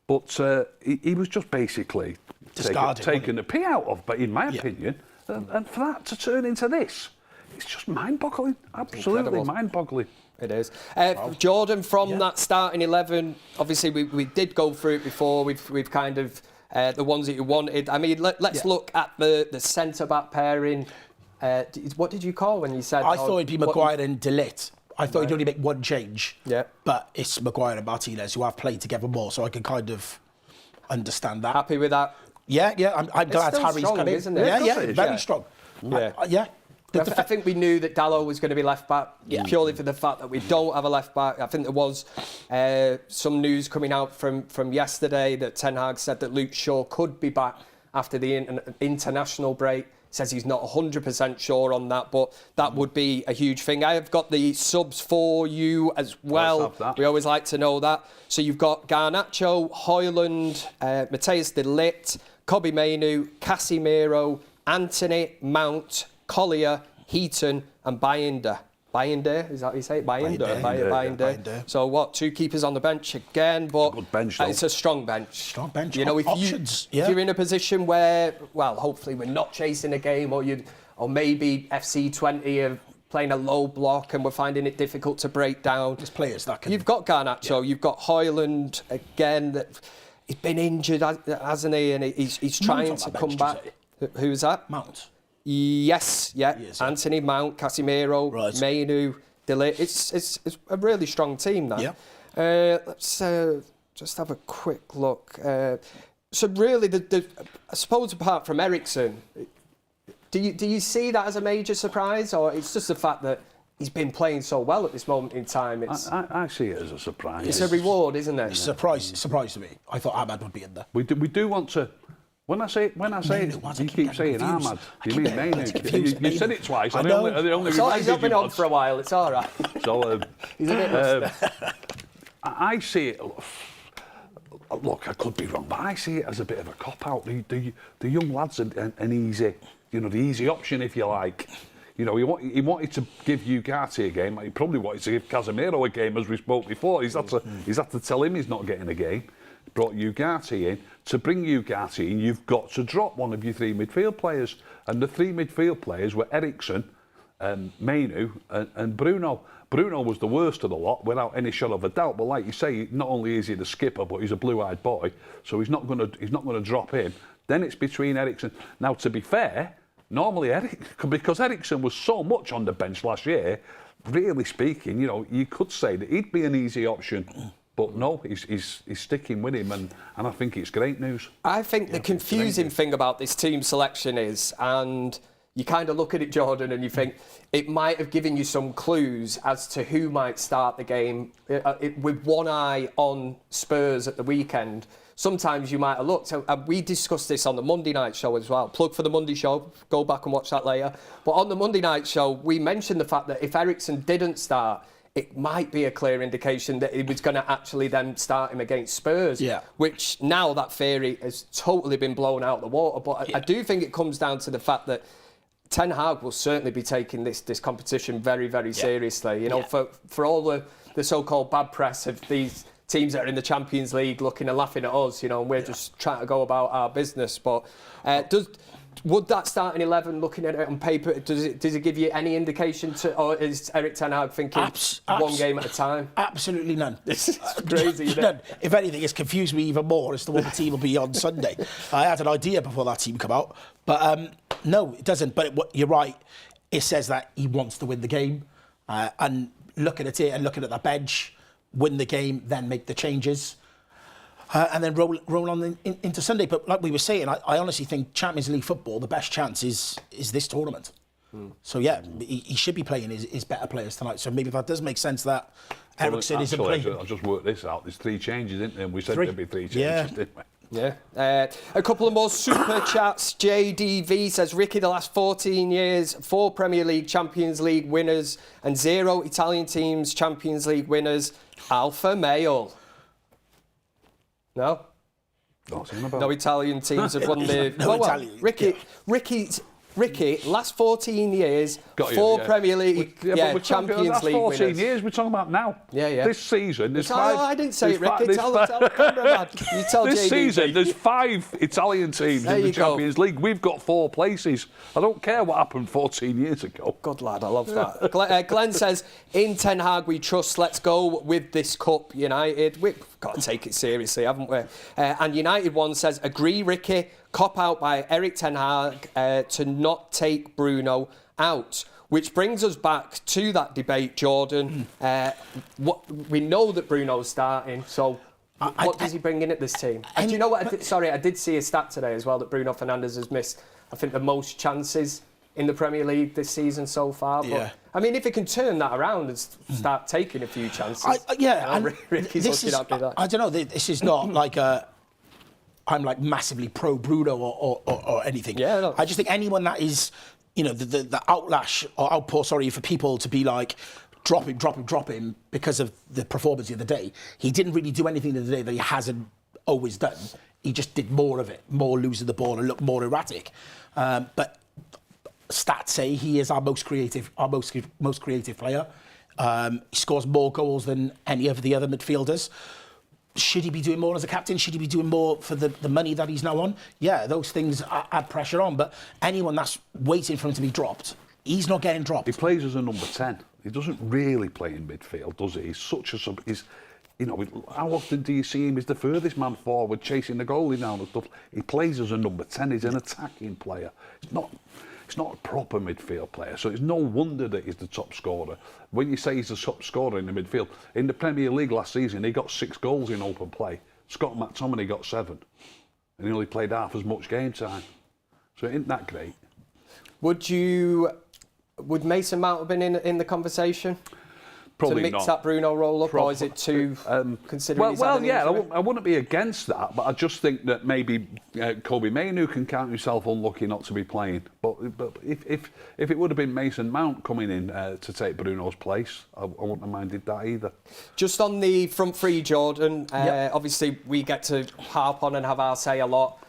But he was just basically taken the pee out of, but in my opinion, and for that to turn into this, it's just mind-boggling. Absolutely mind-boggling. It is. Jordan, from that starting 11, obviously we did go through it before. We've kind of the ones that you wanted. I mean, let's look at the centre-back pairing. What did you call when you said? I thought it'd be Maguire and De Ligt. I thought he'd only make one change. Yeah. But it's Maguire and Martinez who have played together more, so I can kind of understand that. Happy with that? Yeah. I'm glad Harry's come in. Isn't it? Yeah, very strong. Yeah. I think we knew that Dalot was going to be left back purely for the fact that we don't have a left back. I think there was some news coming out from yesterday that Ten Hag said that Luke Shaw could be back after the international break. Says he's not 100% sure on that, but that would be a huge thing. I have got the subs for you as well. We always like to know that. So you've got Garnacho, Højlund, Matthias de Ligt, Kobbie Mainoo, Casemiro, Anthony, Mount, Collier, Heaton and Binder. Binder, is that how you say it? Binder. So what, 2 keepers on the bench again, but good bench, it's a strong bench. Strong bench. You know, if you're in a position where, well, hopefully we're not chasing a game, or maybe FC Twente are playing a low block and we're finding it difficult to break down. There's players that can... You've got Garnacho, you've got Højlund again. He's been injured, hasn't he? And he's trying to come back. Who's that? Mount. Yes, Anthony, Mount, Casemiro, Mainoo, De Ligt. It's a really strong team, that. Yeah. Let's just have a quick look. So really, I suppose apart from Eriksen, do you see that as a major surprise, or it's just the fact that he's been playing so well at this moment in time? I see it as a surprise. It's a reward, isn't it? It's a surprise to me. I thought Ahmad would be in there. We do want to When I say, you keep saying Ahmad. You mean Mainu? You said it twice. I know. He's not been on for a while. It's all right. So he's a bit rusty. I see it. Look, I could be wrong, but I see it as a bit of a cop out. The young lads are an easy, the easy option, if you like. He wanted to give Ugarte a game. He probably wanted to give Casemiro a game, as we spoke before. He's had to tell him he's not getting a game. Brought Ugarte in. To bring Ugarte in, you've got to drop one of your 3 midfield players. And the 3 midfield players were Eriksen, Mainu and Bruno. Bruno was the worst of the lot, without any shadow of a doubt. But like you say, not only is he the skipper, but he's a blue-eyed boy, so he's not going to drop him. Then it's between Eriksen. Now, to be fair, normally because Eriksen was so much on the bench last year, really speaking, you could say that he'd be an easy option. But no, he's sticking with him, and I think it's great news. I think the confusing thing about this team selection is, and you kind of look at it, Jordan, and you think it might have given you some clues as to who might start the game with one eye on Spurs at the weekend. Sometimes you might have looked, and we discussed this on the Monday night show as well. Plug for the Monday show, go back and watch that later. But on the Monday night show, we mentioned the fact that if Eriksen didn't start, it might be a clear indication that he was going to actually then start him against Spurs, which now that theory has totally been blown out of the water. But I do think it comes down to the fact that Ten Hag will certainly be taking this competition very, very seriously. For all the so-called bad press of these teams that are in the Champions League looking and laughing at us, and we're just trying to go about our business. But would that starting 11, looking at it on paper, does it give you any indication or is Erik Ten Hag thinking one game at a time? Absolutely none. This is crazy, isn't none. it? If anything, it's confused me even more as to what the team will be on Sunday. I had an idea before that team come out, but no, it doesn't. But you're right. It says that he wants to win the game, and looking at it and looking at the bench, win the game, then make the changes. And then roll on into Sunday. But like we were saying, I honestly think Champions League football, the best chance is this tournament. So yeah, he should be playing his better players tonight. So maybe that does make sense that Eriksen isn't playing. I've just worked this out. There's 3 changes, isn't there? And we said there'd be 3 changes, didn't we? Yeah. A couple of more super chats. JDV says, Ricky, the last 14 years, 4 Premier League, Champions League winners and 0 Italian teams, Champions League winners. Alpha male. No? No Italian teams have won the... Ricky, last 14 years, 4 Premier League, Champions League 14 years, we're talking about now. Yeah. This season, there's 5... I didn't say it, Ricky. Tell the camera, man. You tell This JDV. season, there's 5 Italian teams in the Champions League. We've got 4 places. I don't care what happened 14 years ago. Good lad, I love that. Glenn says, in Ten Hag we trust, let's go with this cup, United. We've got to take it seriously, haven't we? And United one says, agree, Ricky, cop out by Erik Ten Hag to not take Bruno out. Which brings us back to that debate, Jordan. We know that Bruno's starting, so what does he bring in at this team? And do you know what? I did see a stat today as well that Bruno Fernandes has missed, I think, the most chances in the Premier League this season so far. But, I mean, if he can turn that around and start taking a few chances. Ricky's looking at me that. I don't know, this is not like I'm like massively pro Bruno or anything. Yeah, no. I just think anyone that is, the outpour, for people to be like, drop him because of the performance the other day. He didn't really do anything the other day that he hasn't always done. He just did more of it, more losing the ball and looked more erratic. But stats say he is our most creative player. He scores more goals than any of the other midfielders. Should he be doing more as a captain? Should he be doing more for the money that he's now on? Yeah, those things add pressure on. But anyone that's waiting for him to be dropped, he's not getting dropped. He plays as a number 10. He doesn't really play in midfield, does he? He's such a... how often do you see him as the furthest man forward, chasing the goalie down and stuff? He plays as a number 10. He's an attacking player. It's not a proper midfield player, so it's no wonder that he's the top scorer. When you say he's the top scorer in the midfield, in the Premier League last season, he got 6 goals in open play. Scott McTominay got 7, and he only played half as much game time. So it isn't that great. Would Mason Mount have been in the conversation? Probably to mix not. that Bruno role up, or is it too considering he's had an injury? I wouldn't be against that, but I just think that maybe Kobe Mainoo can count himself unlucky not to be playing. But if it would have been Mason Mount coming in to take Bruno's place, I wouldn't have minded that either. Just on the front three, Jordan, obviously we get to harp on and have our say a lot.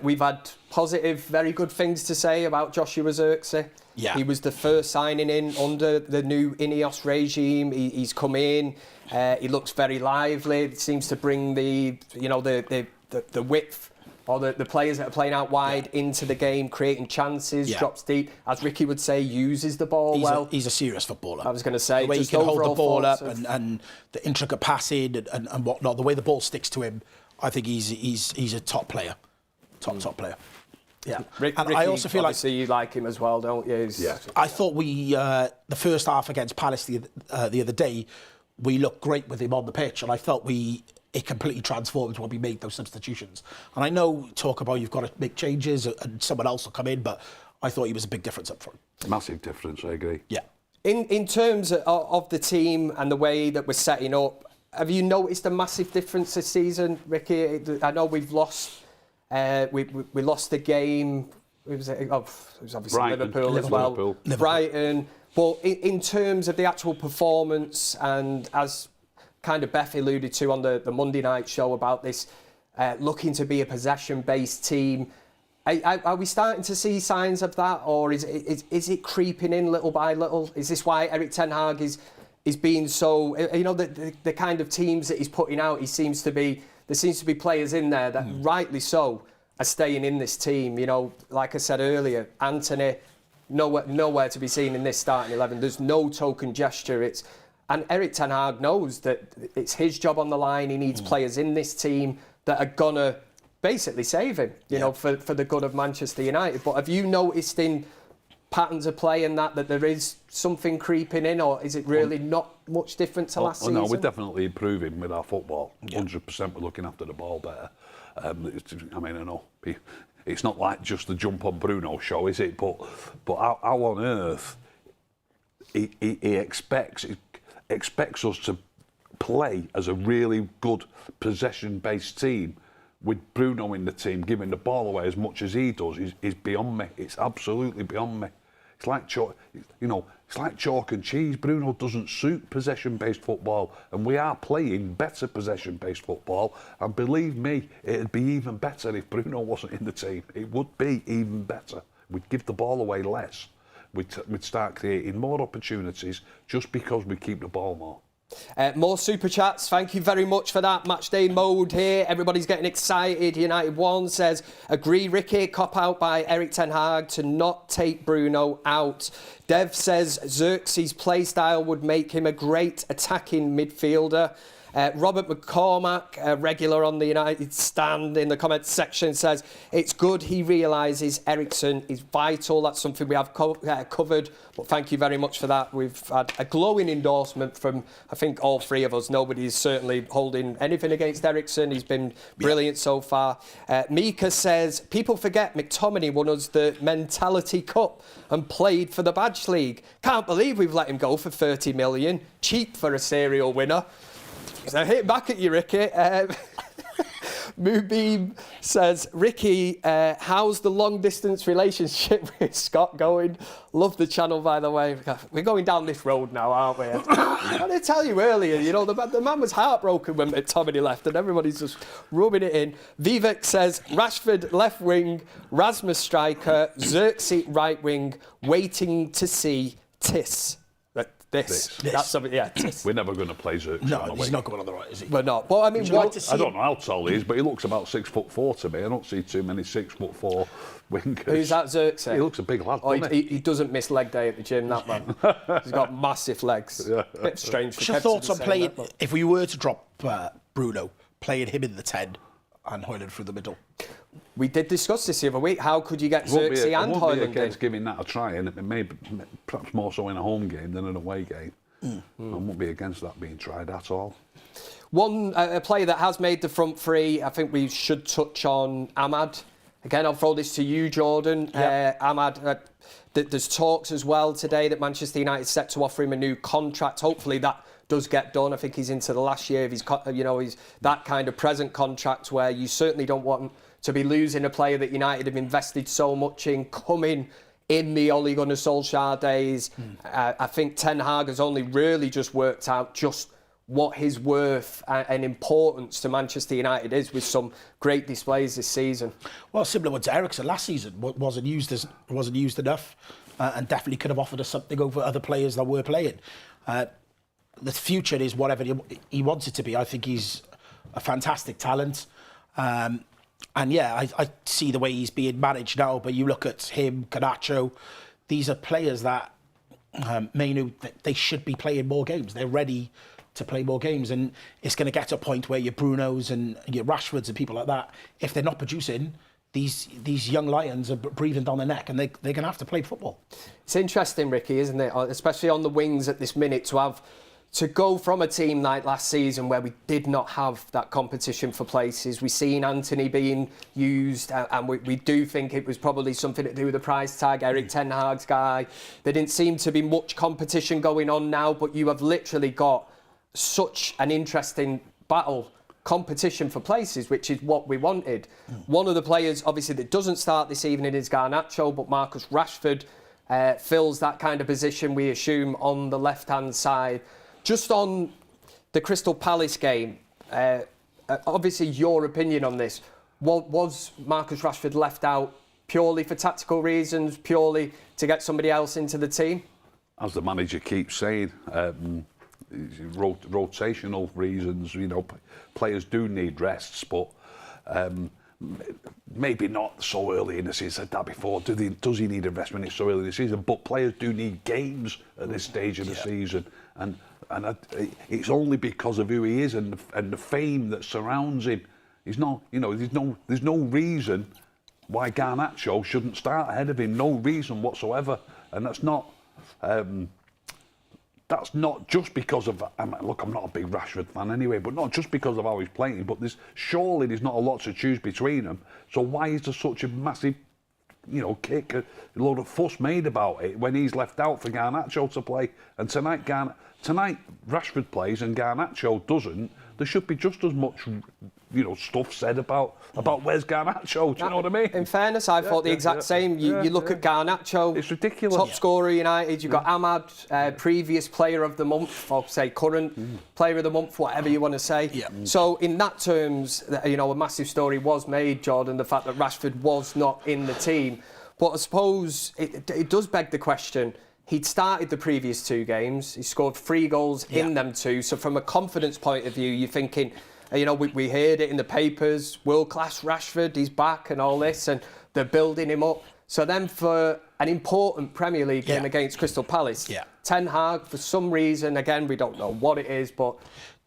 We've had positive, very good things to say about Joshua Zirkzee. Yeah. He was the first signing in under the new Ineos regime. He's come in. He looks very lively. It seems to bring the width or the players that are playing out wide into the game, creating chances, drops deep. As Ricky would say, uses the ball well. He's a serious footballer. I was going to say, the way he can hold the ball up and the intricate passing and whatnot, the way the ball sticks to him, I think he's a top player. Top player. Yeah, Ricky, I also feel obviously you like him as well, don't you? I thought the first half against Palace the other day, we looked great with him on the pitch, and I felt it completely transformed when we made those substitutions. And I know talk about you've got to make changes and someone else will come in, but I thought he was a big difference up front. Massive difference, I agree. Yeah. In terms of the team and the way that we're setting up, have you noticed a massive difference this season, Ricky? I know we've lost. We lost the game. It was obviously Brighton. Liverpool as well. Brighton. But in terms of the actual performance, and as kind of Beth alluded to on the Monday night show about this looking to be a possession-based team, are we starting to see signs of that, or is it creeping in little by little? Is this why Erik Ten Hag is being so? The kind of teams that he's putting out, there seems to be players in there that, rightly so, are staying in this team. Like I said earlier, Anthony, nowhere to be seen in this starting 11. There's no token gesture. And Erik Ten Hag knows that it's his job on the line. He needs players in this team that are gonna basically save him, for the good of Manchester United. But have you noticed in patterns of play and that there is something creeping in, or is it really not much different to last season? No, we're definitely improving with our football. 100% we're looking after the ball better. I know it's not like just the jump on Bruno show, is it? But how on earth he expects us to play as a really good possession-based team with Bruno in the team, giving the ball away as much as he does, is beyond me. It's absolutely beyond me. It's like chalk, it's like chalk and cheese. Bruno doesn't suit possession-based football, and we are playing better possession-based football. And believe me, it'd be even better if Bruno wasn't in the team. It would be even better. We'd give the ball away less. We'd start creating more opportunities just because we keep the ball more. More super chats. Thank you very much for that. Matchday mode here. Everybody's getting excited. United One says, agree, Ricky. Cop out by Erik Ten Hag to not take Bruno out. Dev says Zirkzee's play style would make him a great attacking midfielder. Robert McCormack, a regular on the United stand in the comments section, says it's good he realises Eriksen is vital. That's something we have covered, but thank you very much for that. We've had a glowing endorsement from, I think, all three of us. Nobody's certainly holding anything against Eriksen. He's been brilliant so far. Mika says, people forget McTominay won us the Mentality Cup and played for the Badge League. Can't believe we've let him go for 30 million. Cheap for a serial winner. So hit back at you, Ricky. Moonbeam says, Ricky, how's the long-distance relationship with Scott going? Love the channel, by the way. We're going down this road now, aren't we? I did tell you earlier, the man was heartbroken when McTominay left, and everybody's just rubbing it in. Vivek says, Rashford left wing, Rasmus striker, Zirkzee right wing, waiting to see Tiss. This. That's something, Tiss. We're never going to play Zirkzee. No, he's not going on the right, is he? We're not. But I mean, I don't know how tall he is, but he looks about 6'4" to me. I don't see too many 6'4" wingers. Who's that, Zirkzee? He looks a big lad, doesn't he doesn't miss leg day at the gym, that man. He's got massive legs. Bit strange. What's your thoughts on playing, if we were to drop Bruno, playing him in the 10 and Højlund through the middle? We did discuss this the other week. How could you get Zirkzee and Højlund in? I won't be against giving that a try, and it may perhaps more so in a home game than an away game. I won't be against that being tried at all. One player that has made the front three, I think we should touch on Ahmad. Again, I'll throw this to you, Jordan. Ahmad, there's talks as well today that Manchester United is set to offer him a new contract. Hopefully that does get done. I think he's into the last year of his, he's that kind of present contract where you certainly don't want to be losing a player that United have invested so much in coming in the Ole Gunnar Solskjaer days. I think Ten Hag has only really just worked out just what his worth and importance to Manchester United is, with some great displays this season. Well, similar to Eriksen last season, wasn't used enough, and definitely could have offered us something over other players that were playing. The future is whatever he wants it to be. I think he's a fantastic talent. And yeah, I see the way he's being managed now, but you look at him, Garnacho, these are players that Mainu, they should be playing more games. They're ready to play more games, and it's going to get to a point where your Brunos and your Rashfords and people like that, if they're not producing, these young lions are breathing down their neck, and they're going to have to play football. It's interesting, Ricky, isn't it? Especially on the wings at this minute, to go from a team like last season where we did not have that competition for places. We've seen Anthony being used, and we do think it was probably something to do with the price tag. Erik Ten Hag's guy. There didn't seem to be much competition going on now, but you have literally got such an interesting competition for places, which is what we wanted. One of the players, obviously, that doesn't start this evening is Garnacho, but Marcus Rashford fills that kind of position, we assume, on the left-hand side. Just on the Crystal Palace game, obviously your opinion on this, was Marcus Rashford left out purely for tactical reasons, purely to get somebody else into the team? As the manager keeps saying, rotational reasons, players do need rests, but maybe not so early in the season. I said that before. Does he need a rest when it's so early in the season? But players do need games at this stage of the season, and it's only because of who he is and the fame that surrounds him. He's not, there's no reason why Garnacho shouldn't start ahead of him. No reason whatsoever, and that's not just because of. Look, I'm not a big Rashford fan anyway, but not just because of how he's playing. But surely there's not a lot to choose between them. So why is there such a massive, kick, a load of fuss made about it when he's left out for Garnacho to play? And tonight Rashford plays and Garnacho doesn't. There should be just as much, stuff said about where's Garnacho. Do you know what I mean? In fairness, I thought the exact same. You look at Garnacho, it's ridiculous. Top scorer United. You've got Ahmad, previous player of the month, or say current player of the month, whatever you want to say. Yeah. So in that terms, a massive story was made, Jordan, the fact that Rashford was not in the team. But I suppose it does beg the question. He'd started the previous 2 games. He scored 3 goals in them 2. So from a confidence point of view, you're thinking, we heard it in the papers, world-class Rashford, he's back and all this, and they're building him up. So then for an important Premier League game against Crystal Palace, Ten Hag, for some reason, again, we don't know what it is, but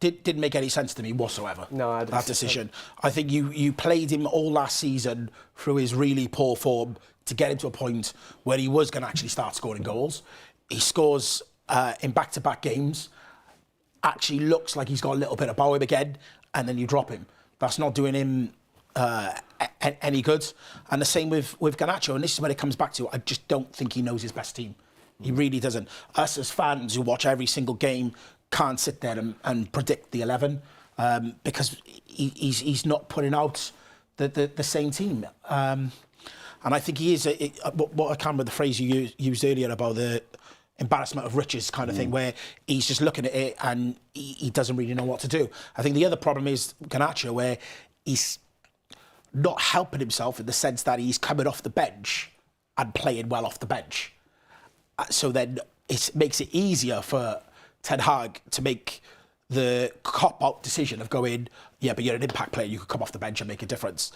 didn't make any sense to me whatsoever. No, I didn't. That decision. I think you played him all last season through his really poor form to get him to a point where he was going to actually start scoring goals. He scores in back-to-back games, actually looks like he's got a little bit about him again, and then you drop him. That's not doing him any good. And the same with Garnacho, and this is when it comes back to, I just don't think he knows his best team. He really doesn't. Us as fans who watch every single game can't sit there and predict the 11 because he's not putting out the same team. And I think he is, what I can't remember the phrase you used earlier about the embarrassment of riches kind of thing, where he's just looking at it and he doesn't really know what to do. I think the other problem is Garnacho, where he's not helping himself in the sense that he's coming off the bench and playing well off the bench. So then it makes it easier for Ten Hag to make the cop-out decision of going, but you're an impact player, you could come off the bench and make a difference.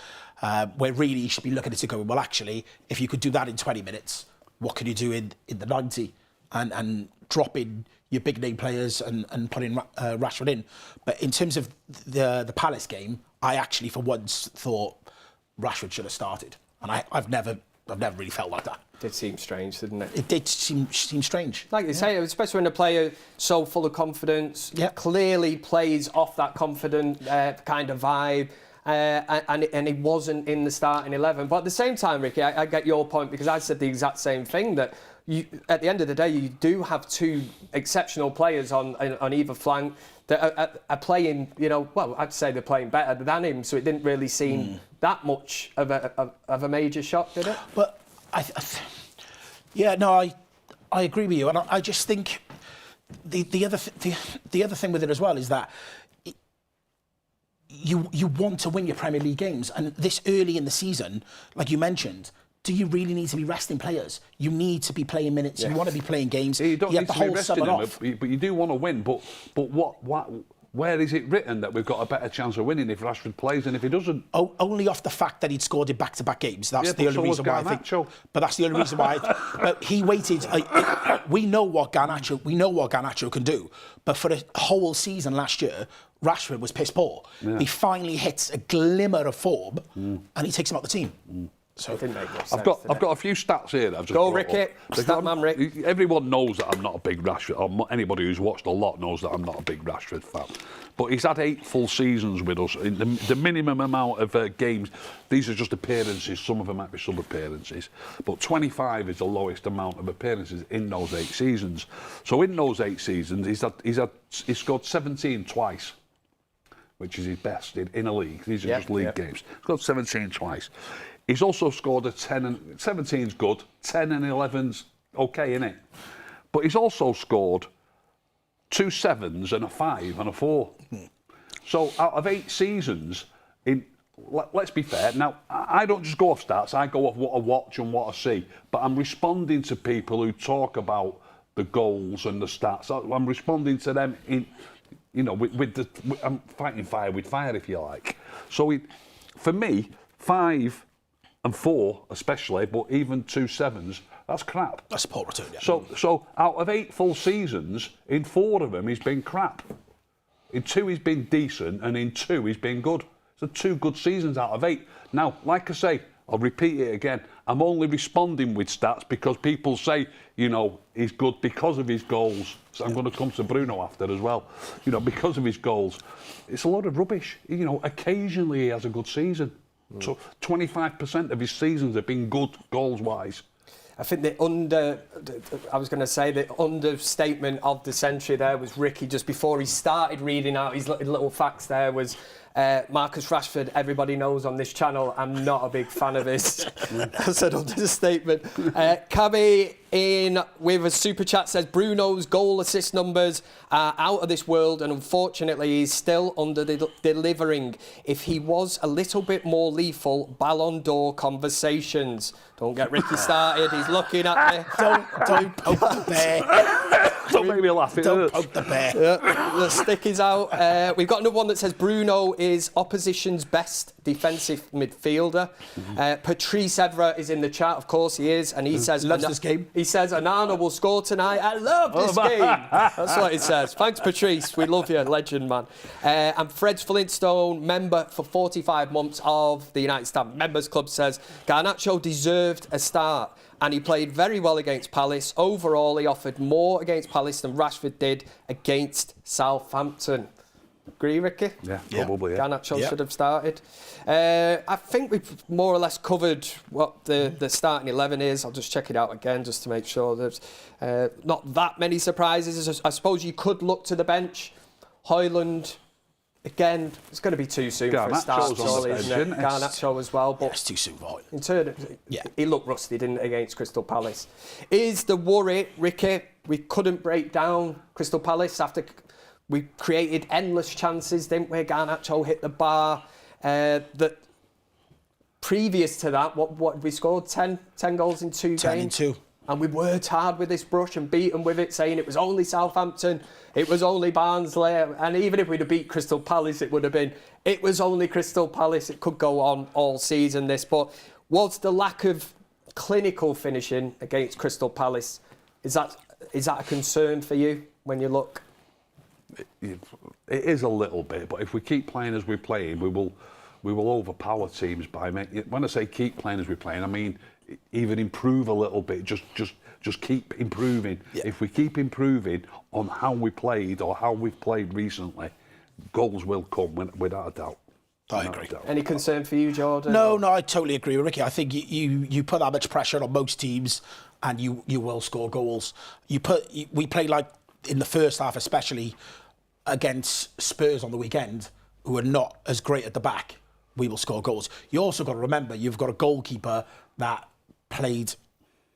Where really you should be looking at it going, well, actually, if you could do that in 20 minutes, what can you do in the 90? And dropping your big-name players and putting Rashford in. But in terms of the Palace game, I actually, for once, thought Rashford should have started. And I've never really felt like that. It did seem strange, didn't it? It did seem strange. Like you say, especially when a player so full of confidence, clearly plays off that confident kind of vibe, and he wasn't in the starting 11. But at the same time, Ricky, I get your point, because I said the exact same thing, that at the end of the day, you do have two exceptional players on either flank that are playing, well, I'd say they're playing better than him, so it didn't really seem that much of a major shock, did it? But, I agree with you, and I just think the other thing with it as well is that you want to win your Premier League games, and this early in the season, like you mentioned, do you really need to be resting players? You need to be playing minutes. You want to be playing games. You don't need have to be resting them, but you do want to win. But where is it written that we've got a better chance of winning if Rashford plays than if he doesn't? Only off the fact that he'd scored in back-to-back games. That's the only reason why I think. But that's the only reason why. But he waited. We know what Garnacho can do. But for the whole season last year, Rashford was piss poor. Yeah. He finally hits a glimmer of form, and he takes him out the team. So it didn't make much sense, I've got a few stats here that I've just Go, Ricky. Statman, Rick. Everyone knows that I'm not a big Rashford, or anybody who's watched a lot knows that I'm not a big Rashford fan. But he's had 8 full seasons with us. In the minimum amount of games, these are just appearances. Some of them might be sub-appearances. But 25 is the lowest amount of appearances in those 8 seasons. So in those 8 seasons, he's scored 17 twice, which is his best in a league. These are just league games. He's scored 17 twice. He's also scored a 10 and 17's good, 10 and 11's okay, innit? But he's also scored 2 7s and a 5 and a 4. So out of 8 seasons, let's be fair. Now, I don't just go off stats. I go off what I watch and what I see. But I'm responding to people who talk about the goals and the stats. I'm responding to them I'm fighting fire with fire, if you like. So for me, 5 and 4 especially, but even 2 7s, that's crap. That's a poor return, yeah. So out of 8 full seasons, in 4 of them he's been crap. In 2 he's been decent, and in 2 he's been good. So 2 good seasons out of 8. Now, like I say, I'll repeat it again, I'm only responding with stats because people say, he's good because of his goals. So I'm going to come to Bruno after as well. Because of his goals. It's a load of rubbish. Occasionally he has a good season. So 25% of his seasons have been good goals-wise. I think the understatement of the century there was Ricky, just before he started reading out his little facts there, was Marcus Rashford. Everybody knows on this channel I'm not a big fan of his. That's an understatement. Cabby in with a super chat says Bruno's goal assist numbers are out of this world, and unfortunately he's still under delivering. If he was a little bit more lethal, Ballon d'Or conversations. Don't get Ricky started. He's looking at me. Don't poke the bear. Don't make me laugh. Don't poke the bear. The stick is out. We've got another one that says Bruno is opposition's best defensive midfielder. Patrice Evra is in the chat, of course he is, and he says loves this game. He says Onana will score tonight. I love this game. That's what he says. Thanks, Patrice. We love you, legend, man. And Fred Flintstone, member for 45 months of the United Staff Members Club, says Garnacho deserved a start, and he played very well against Palace. Overall, he offered more against Palace than Rashford did against Southampton. Agree, Ricky? Yeah, probably. Yeah. Garnacho should have started. I think we've more or less covered what the starting 11 is. I'll just check it out again just to make sure there's not that many surprises. I suppose you could look to the bench. Højlund, again, it's going to be too soon for a start. Garnacho as well. But it's too soon for Højlund. In turn, he looked rusty, didn't he, against Crystal Palace. Is the worry, Ricky, we couldn't break down Crystal Palace after we created endless chances, didn't we? Garnacho hit the bar. That previous to that, what we scored 10 goals in 2 games. 10 in 2. And we worked hard with this brush and beat them with it, saying it was only Southampton, it was only Barnsley, and even if we'd have beat Crystal Palace, it would have been, it was only Crystal Palace. It could go on all season, this. But was the lack of clinical finishing against Crystal Palace, is that a concern for you when you look? It is a little bit, but if we keep playing as we're playing, we will overpower teams by making. When I say keep playing as we're playing, I mean even improve a little bit. Just keep improving. Yeah. If we keep improving on how we played or how we've played recently, goals will come without a doubt. I agree. Any concern for you, Jordan? No, I totally agree with Ricky. I think you put that much pressure on most teams, and you will score goals. We play like in the first half, especially against Spurs on the weekend, who are not as great at the back. We will score goals. You also got to remember you've got a goalkeeper that played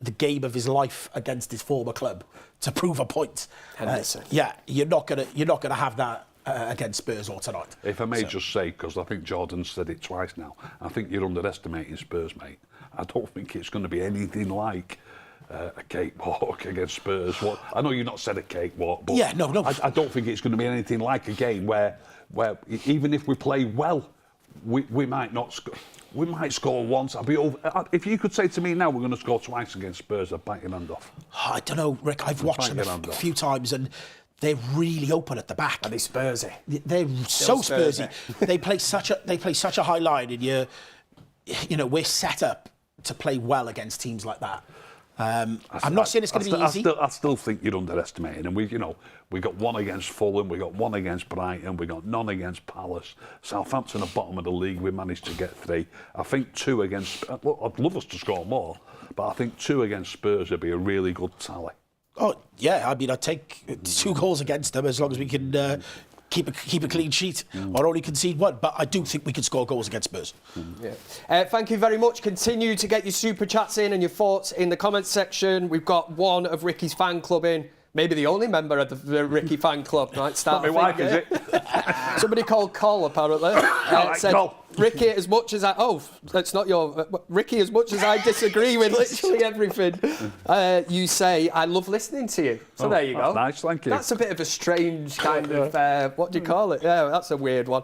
the game of his life against his former club to prove a point. Henderson. You're not gonna have that against Spurs or tonight. If I may just say, because I think Jordan said it twice now, I think you're underestimating Spurs, mate. I don't think it's going to be anything like a cakewalk against Spurs. I know you've not said a cakewalk, but no. I don't think it's going to be anything like a game where even if we play well, we might not score. We might score once. I'll be over. If you could say to me now we're going to score twice against Spurs, I'd bite your hand off. I don't know, Rick. I've watched them a few times and they're really open at the back. Are they Spursy? They're so Spursy. They play such a high line, and we're set up to play well against teams like that. I'm not saying it's going to be easy. I still think you're underestimating. And we got one against Fulham, we got one against Brighton, we got none against Palace. Southampton at bottom of the league, we managed to get 3. I think 2 against. Look, I'd love us to score more, but I think 2 against Spurs would be a really good tally. Oh yeah, I mean I'd take 2 goals against them as long as we can keep a clean sheet or only concede 1. But I do think we can score goals against Spurs. Yeah. Thank you very much. Continue to get your super chats in and your thoughts in the comments section. We've got one of Ricky's fan club in. Maybe the only member of the Ricky fan club. Right, start. My wife, is it? Somebody called Col apparently. Said, Col. Ricky, as much as that's not your Ricky. As much as I disagree with literally everything you say, I love listening to you. So there you go. Nice, thank you. That's a bit of a strange kind of what do you call it? Yeah, that's a weird one.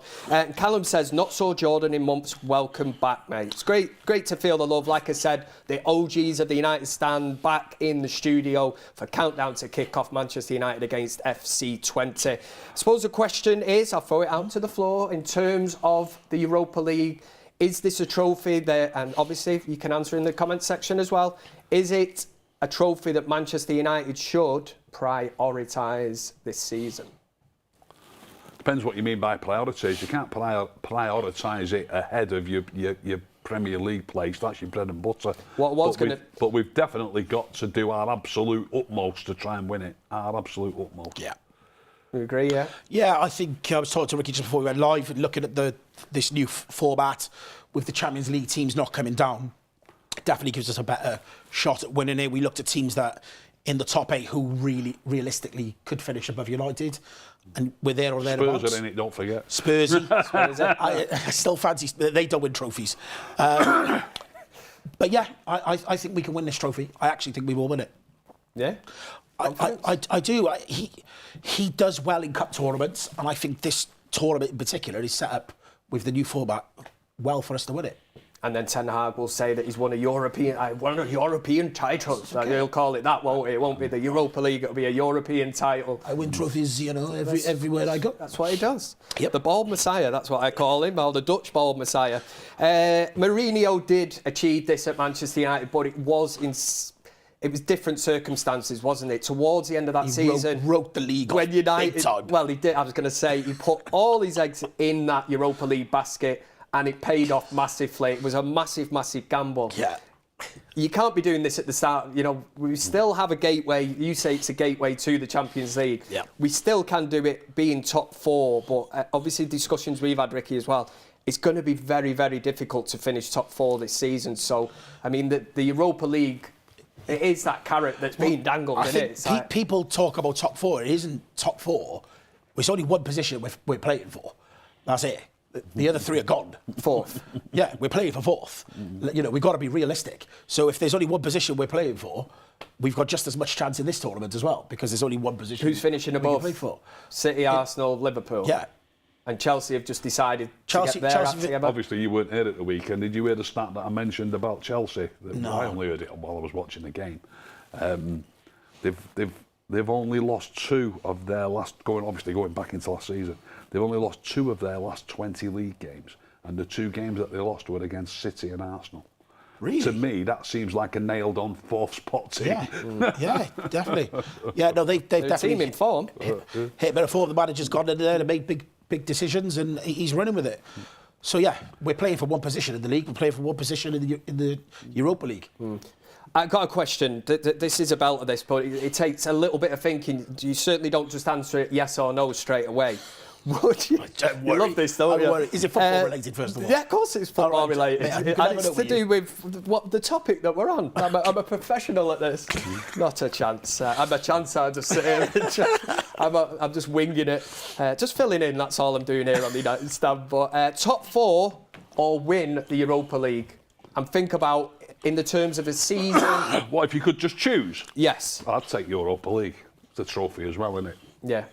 Callum says, "Not saw Jordan in months. Welcome back, mate. It's great to feel the love. Like I said, the OGs of the United stand back in the studio for countdown to kick off Manchester United against FC Twente. I suppose the question is, I'll throw it out to the floor in terms of the Europa League. Is this a trophy that, and obviously you can answer in the comment section as well, is it a trophy that Manchester United should prioritise this season? Depends what you mean by prioritise. You can't prioritise it ahead of your Premier League place. That's your bread and butter. But we've definitely got to do our absolute utmost to try and win it. Our absolute utmost. Yeah. You agree, yeah? Yeah, I think I was talking to Ricky just before we went live, looking at this new format with the Champions League teams not coming down. It definitely gives us a better shot at winning it. We looked at teams that in the top 8 who really realistically could finish above United, and we're there or thereabouts. Spurs are in it, don't forget. Spursy. I still fancy they don't win trophies. But yeah, I think we can win this trophy. I actually think we will win it. Yeah? I do. He does well in cup tournaments, and I think this tournament in particular is set up with the new format well for us to win it. And then Ten Hag will say that he's won a European titles. Okay. He'll call it that, won't he? It won't be the Europa League, it'll be a European title. I win trophies, everywhere I go. That's what he does. Yep. The bald messiah, that's what I call him, or the Dutch bald messiah. Mourinho did achieve this at Manchester United, but it was different circumstances, wasn't it? Towards the end of that season, wrote the league when United, big time. Well, he did. I was going to say he put all his eggs in that Europa League basket, and it paid off massively. It was a massive, massive gamble. Yeah. You can't be doing this at the start. We still have a gateway. You say it's a gateway to the Champions League. Yeah. We still can do it being top 4, but obviously discussions we've had, Ricky, as well. It's going to be very, very difficult to finish top 4 this season. So, I mean, the Europa League, it is that carrot that's being dangled, isn't it? Like, people talk about top 4. It isn't top 4. It's only one position we're playing for. That's it. The other 3 are gone. 4th. Yeah, we're playing for 4th. We've got to be realistic. So if there's only one position we're playing for, we've got just as much chance in this tournament as well, because there's only one position. Who's finishing above? Play for. City, Arsenal, Liverpool. Yeah. And Chelsea have just decided to get their act together. Obviously, you weren't here at the weekend. Did you hear the stat that I mentioned about Chelsea? No. I only heard it while I was watching the game. They've only lost 2 of their last, going back into last season, they've only lost 2 of their last 20 league games, and the 2 games that they lost were against City and Arsenal. Really? To me, that seems like a nailed-on 4th spot team. Yeah, yeah, definitely. Yeah, no, they've definitely team in form. Hit a bit of form. The manager's gone in there to make big decisions, and he's running with it. So yeah, we're playing for one position in the league. We're playing for one position in the Europa League. I've got a question. This is about this, but it takes a little bit of thinking. You certainly don't just answer it yes or no straight away. Would you? Don't You love this, don't you? Is it football related, first of all? Yeah, of course it's football related. Mate, And it's to do with what the topic that we're on. I'm a professional at this. Not a chance. I'm a chance. I just sit here. I'm just winging it. Just filling in. That's all I'm doing here on the United stand. But top 4 or win the Europa League. And think about in the terms of a season. What if you could just choose? Yes. I'd take Europa League. It's a trophy as well, isn't it? Yeah.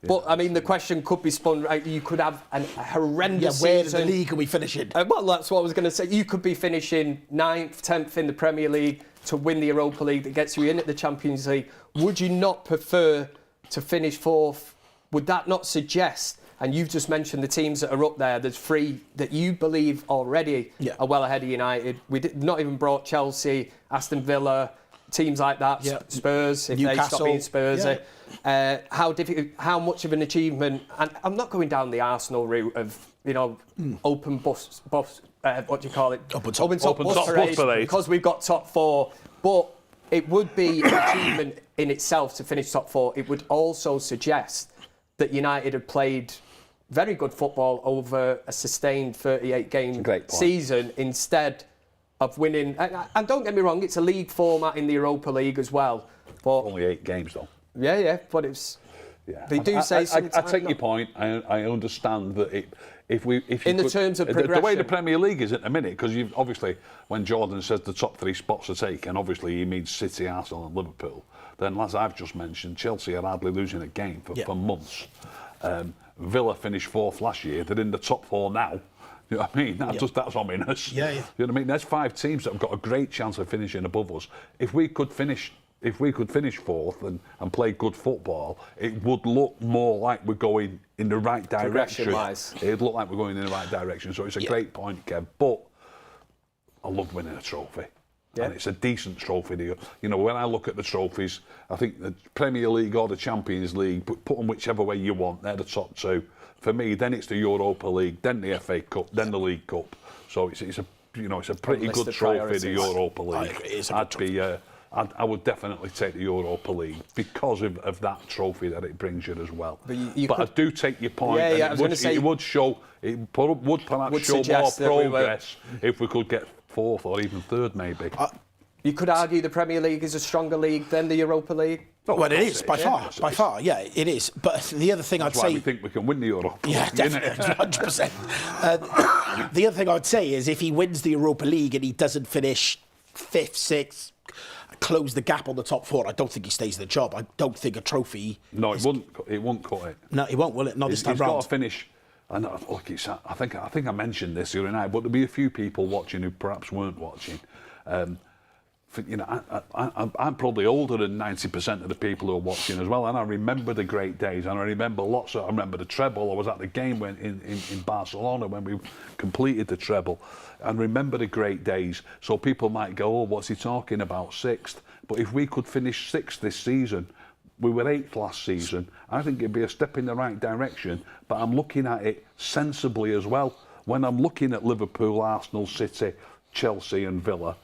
But, I mean, the question could be spun, right? You could have a horrendous Where season. in the league are we finishing? Well, that's what I was going to say. You could be finishing 9th, 10th in the Premier League to win the Europa League that gets you in at the Champions League. Would you not prefer to finish 4th? Would that not suggest, and you've just mentioned the teams that are up there, there's 3 that you believe already are well ahead of United. Not even brought Chelsea, Aston Villa, teams like that, Spurs, if Newcastle. they stop being Spursy. How much of an achievement, and I'm not going down the Arsenal route of, open bus, what do you call it? Open top bus parade, because we've got top 4. But it would be an achievement in itself to finish top 4. It would also suggest that United had played very good football over a sustained 38-game season instead of winning. And don't get me wrong, it's a league format in the Europa League as well. But Only 8 games, though. Yeah, but it's. Yeah. They do say something. I take your point. I understand that if you in the terms of progression, the way the Premier League is at the minute, because you've obviously when Jordan says the top 3 spots are taken, obviously he means City, Arsenal, and Liverpool. Then, as I've just mentioned, Chelsea are hardly losing a game for months. Villa finished 4th last year. They're in the top 4 now. You know what I mean? That's ominous. Yeah. You know what I mean? There's 5 teams that have got a great chance of finishing above us. If we could finish 4th and play good football, it would look more like we're going in the right direction. It'd look like we're going in the right direction. So it's a great point, Kev. But I love winning a trophy. Yeah. And it's a decent trophy. When I look at the trophies, I think the Premier League or the Champions League, put them whichever way you want, they're the top 2. For me, then it's the Europa League, then the FA Cup, then the League Cup. So it's a pretty good trophy, the Europa League. I would definitely take the Europa League because of that trophy that it brings you as well. But I do take your point. Yeah, it would show more progress if we could get 4th or even 3rd, maybe. You could argue the Premier League is a stronger league than the Europa League. Well, it is, by far, yeah, it is. But the other thing I'd say... That's why we think we can win the Europa League. Yeah, definitely, 100%. The other thing I'd say is if he wins the Europa League and he doesn't finish 5th, 6th, close the gap on the top 4, I don't think he stays in the job. I don't think a trophy... No, it won't cut it. No, it won't, will it? Not this time round. He's got to finish... I think I mentioned this the other night, but there'll be a few people watching who perhaps weren't watching. I'm probably older than 90% of the people who are watching as well, and I remember the great days, and I remember I remember the treble. I was at the game in Barcelona when we completed the treble, and remember the great days. So people might go, oh, what's he talking about, 6th? But if we could finish 6th this season, we were 8th last season, I think it'd be a step in the right direction, but I'm looking at it sensibly as well. When I'm looking at Liverpool, Arsenal, City, Chelsea and Villa,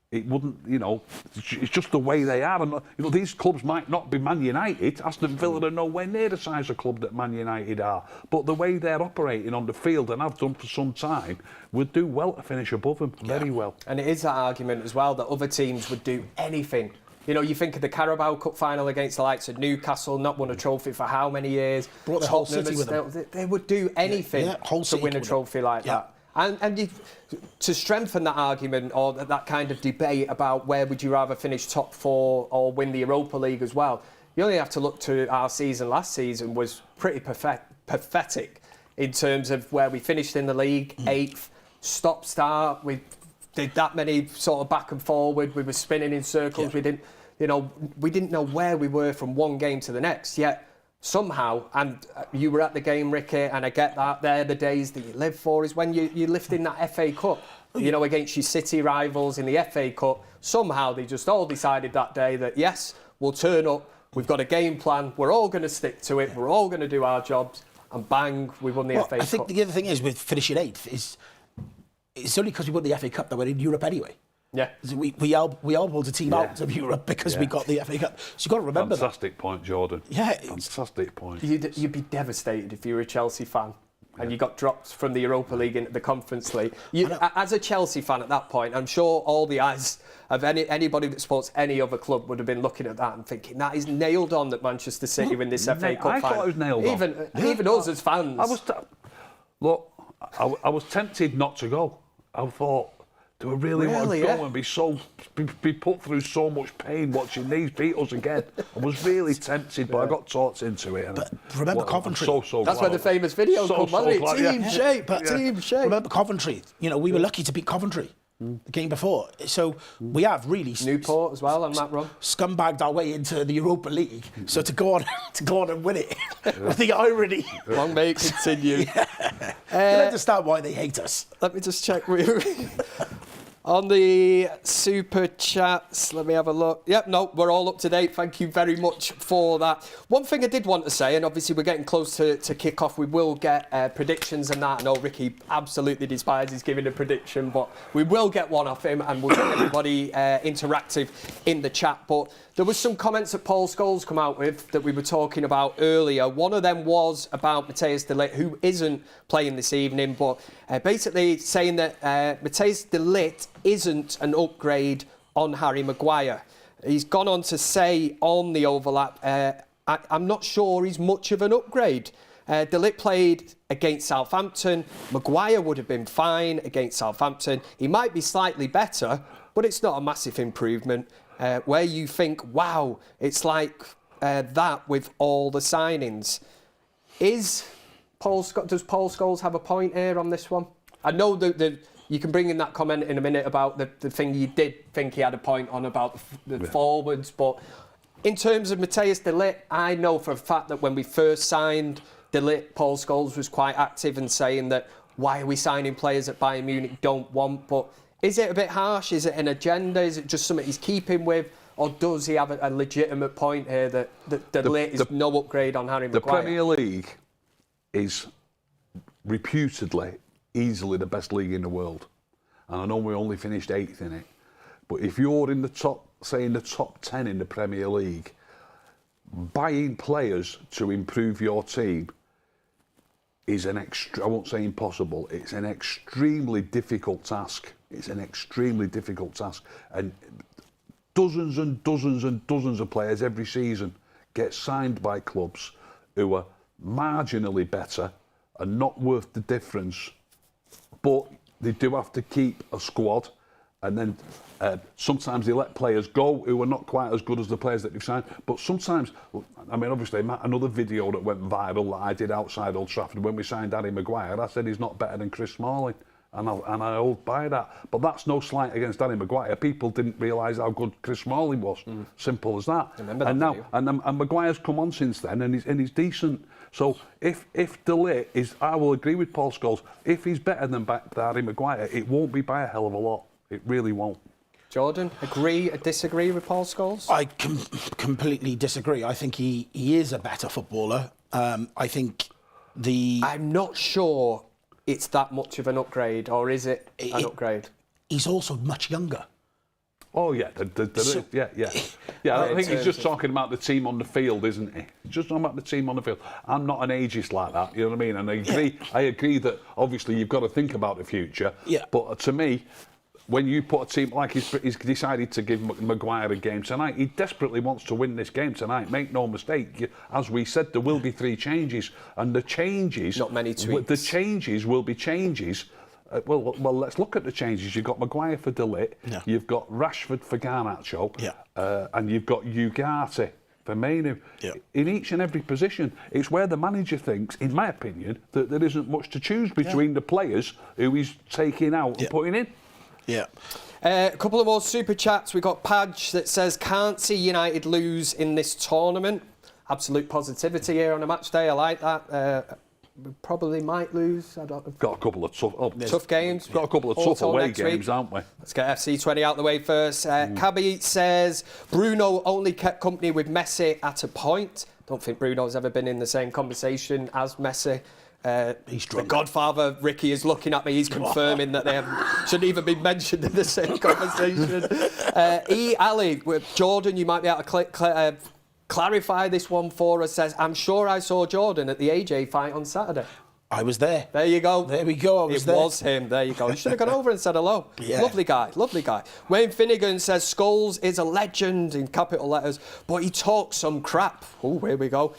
it wouldn't, it's just the way they are. And, these clubs might not be Man United. Aston Villa are nowhere near the size of club that Man United are. But the way they're operating on the field, and have done for some time, would do well to finish above them, very well. And it is that argument as well that other teams would do anything. You think of the Carabao Cup final against the likes of Newcastle, not won a trophy for how many years? Brought the whole city with them. They would do anything to win a trophy like that. And to strengthen that argument or that kind of debate about where would you rather finish top 4 or win the Europa League as well, you only have to look to our season. Last season was pretty pathetic in terms of where we finished in the league, 8th, stop-start. We did that many sort of back and forward. We were spinning in circles. We didn't know where we were from one game to the next. Yet somehow, and you were at the game, Ricky, and I get that, they're the days that you live for, is when you're lifting that FA Cup, against your City rivals in the FA Cup. Somehow they just all decided that day that, yes, we'll turn up, we've got a game plan, we're all going to stick to it, we're all going to do our jobs, and bang, we won the FA Cup. I think the other thing is with finishing 8th is it's only because we won the FA Cup that we're in Europe anyway. Yeah. We elbowed the team out of Europe because we got the FA Cup. So you've got to remember Fantastic point, Jordan. Yeah. Fantastic point. You'd be devastated if you were a Chelsea fan and you got dropped from the Europa League into the Conference League. As a Chelsea fan at that point, I'm sure all the eyes of anybody that supports any other club would have been looking at that and thinking, that is nailed on that Manchester City win this FA Cup final. I thought it was nailed on. Even us as fans. I was tempted not to go. I thought, do I really want to go and be put through so much pain watching these beat us again? I was really tempted, but I got talked into it. But remember Coventry. That's where the famous video come, wasn't it? Team shape, team shape. Remember Coventry. You know, we were lucky to beat Coventry the game before. So we have really Newport as well on that run. Scumbagged our way into the Europa League. So to go on and win it, I think irony. Long may it continue. You can understand why they hate us. Let me just check. On the super chats, let me have a look. Yep, no, we're all up to date. Thank you very much for that. One thing I did want to say, and obviously we're getting close to kick off, we will get predictions and that. I know Ricky absolutely despises giving a prediction, but we will get one off him and we'll get everybody interactive in the chat. But there was some comments that Paul Scholes come out with that we were talking about earlier. One of them was about Matthijs de Ligt, who isn't playing this evening, but basically saying that Matthijs de Ligt isn't an upgrade on Harry Maguire. He's gone on to say on the overlap, I'm not sure he's much of an upgrade. De Ligt played against Southampton. Maguire would have been fine against Southampton. He might be slightly better, but it's not a massive improvement. Where you think, wow, it's like that with all the signings. Does Paul Scholes have a point here on this one? I know that you can bring in that comment in a minute about the thing you did think he had a point on about the forwards, but in terms of Matthijs de Ligt, I know for a fact that when we first signed de Ligt, Paul Scholes was quite active in saying that why are we signing players that Bayern Munich don't want, but is it a bit harsh? Is it an agenda? Is it just something he's keeping with? Or does he have a legitimate point here that de Ligt is no upgrade on Harry Maguire? The Premier League is reputedly easily the best league in the world. And I know we only finished 8th in it. But if you're in the top 10 in the Premier League, buying players to improve your team is I won't say impossible, it's an extremely difficult task. It's an extremely difficult task. And dozens and dozens and dozens of players every season get signed by clubs who are marginally better and not worth the difference. But they do have to keep a squad. And then sometimes they let players go who are not quite as good as the players that they've signed. But sometimes, I mean, obviously, another video that went viral that I did outside Old Trafford when we signed Harry Maguire, I said he's not better than Chris Smalling. And I hold by that. But that's no slight against Harry Maguire. People didn't realise how good Chris Smalling was. Simple as that. And Maguire's come on since then, and he's decent. So if de Ligt is, I will agree with Paul Scholes, if he's better than Harry Maguire, it won't be by a hell of a lot. It really won't. Jordan, agree or disagree with Paul Scholes? I completely disagree. I think he is a better footballer. I think I'm not sure it's that much of an upgrade, or is it an upgrade? He's also much younger. Oh, yeah. I think he's just talking about the team on the field, isn't he? Just talking about the team on the field. I'm not an ageist like that, you know what I mean? And I agree that obviously you've got to think about the future. Yeah. But to me, when you put a team like he's decided to give Maguire a game tonight, he desperately wants to win this game tonight. Make no mistake, as we said, there will be 3 changes, and the changes, not many tweaks. The changes will be changes. Well, let's look at the changes. You've got Maguire for de Ligt, you've got Rashford for Garnacho, and you've got Ugarte for Mainu. Yeah. In each and every position, it's where the manager thinks, in my opinion, that there isn't much to choose between the players who he's taking out and putting in. Yeah. A couple of more super chats. We've got Padge that says, can't see United lose in this tournament. Absolute positivity here on a match day. I like that. We probably might lose. Got a couple of tough games. Got a couple of tough away games, haven't we? Let's get FC Twente out the way first. Cabby says, Bruno only kept company with Messi at a point. Don't think Bruno's ever been in the same conversation as Messi. He's the drunk. Godfather, Ricky, is looking at me. He's confirming that they shouldn't even be mentioned in the same conversation. Ali, Jordan, you might be able to clarify this one for us. Says, I'm sure I saw Jordan at the AJ fight on Saturday. I was there. There you go. There we go. It was him. There you go. You should have gone over and said hello. Yeah. Lovely guy. Lovely guy. Wayne Finnegan says Scholes is a legend in capital letters, but he talks some crap. Oh, here we go.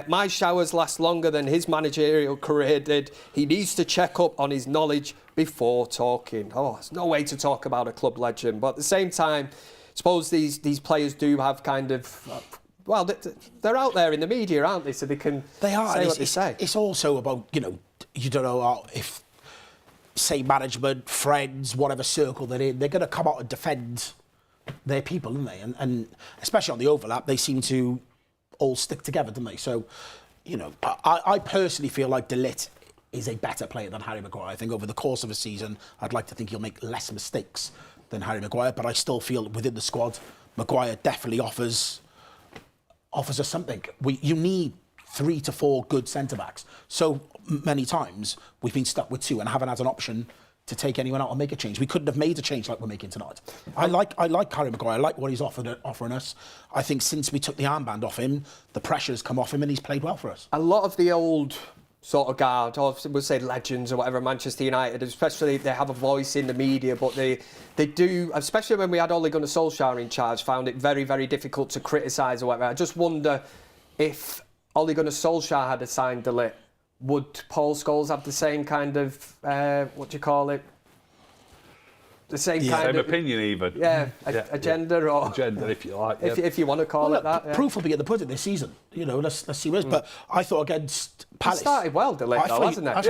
My showers last longer than his managerial career did. He needs to check up on his knowledge before talking. Oh, there's no way to talk about a club legend. But at the same time, I suppose these players do have kind of... Well, they're out there in the media, aren't they? So they can say what they say. It's also about, you don't know if, say, management, friends, whatever circle they're in, they're going to come out and defend their people, aren't they? And especially on the overlap, they seem to all stick together, don't they? So, I personally feel like De Ligt is a better player than Harry Maguire. I think over the course of a season, I'd like to think he'll make less mistakes than Harry Maguire, but I still feel within the squad, Maguire definitely offers us something. You need 3 to 4 good centre-backs. So many times we've been stuck with 2 and haven't had an option to take anyone out and make a change. We couldn't have made a change like we're making tonight. I like Harry Maguire. I like what he's offering us. I think since we took the armband off him, the pressure's come off him and he's played well for us. A lot of the old sort of guard, or we'll say legends or whatever, Manchester United, especially they have a voice in the media, but they do, especially when we had Ole Gunnar Solskjaer in charge, found it very, very difficult to criticise or whatever. I just wonder if Ole Gunnar Solskjaer had assigned De Ligt, would Paul Scholes have the same kind of, the same kind of opinion even. Agenda or agenda, if you like. If you want to call it that. Proof will be at the pudding this season. Let's see where it is. But I thought against Palace. It started well, De Ligt, though, hasn't it?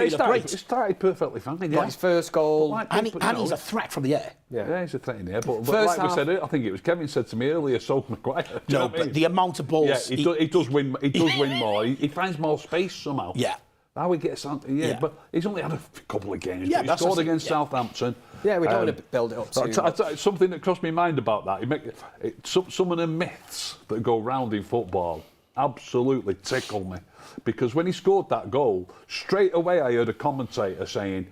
It started perfectly fine. Got his first goal. And he's a threat from the air. Yeah, he's a threat in the air. But First like we said, I think it was Kevin said to me earlier, so Maguire. No, but the amount of balls. Yeah, he does win. He does win more. He finds more space somehow. Yeah. How he gets something, but he's only had a couple of games. Yeah, he scored against Southampton. Yeah, we don't want to build it up too much. Something that crossed my mind about that, some of the myths that go round in football absolutely tickle me. Because when he scored that goal, straight away I heard a commentator saying,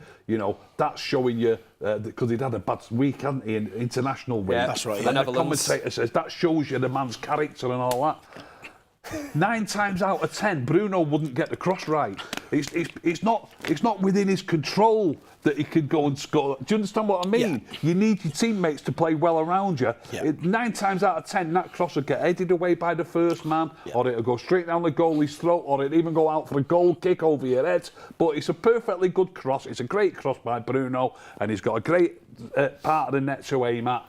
that's showing you, because he'd had a bad week, hadn't he, in international win. Yeah, that's right. And the commentator says, that shows you the man's character and all that. 9 times out of 10, Bruno wouldn't get the cross right. It's not within his control that he could go and score. Do you understand what I mean? Yeah. You need your teammates to play well around you. Yeah. 9 times out of 10, that cross would get headed away by the first man, or it'll go straight down the goalie's throat, or it'll even go out for a goal kick over your head. But it's a perfectly good cross. It's a great cross by Bruno, and he's got a great part of the net to aim at.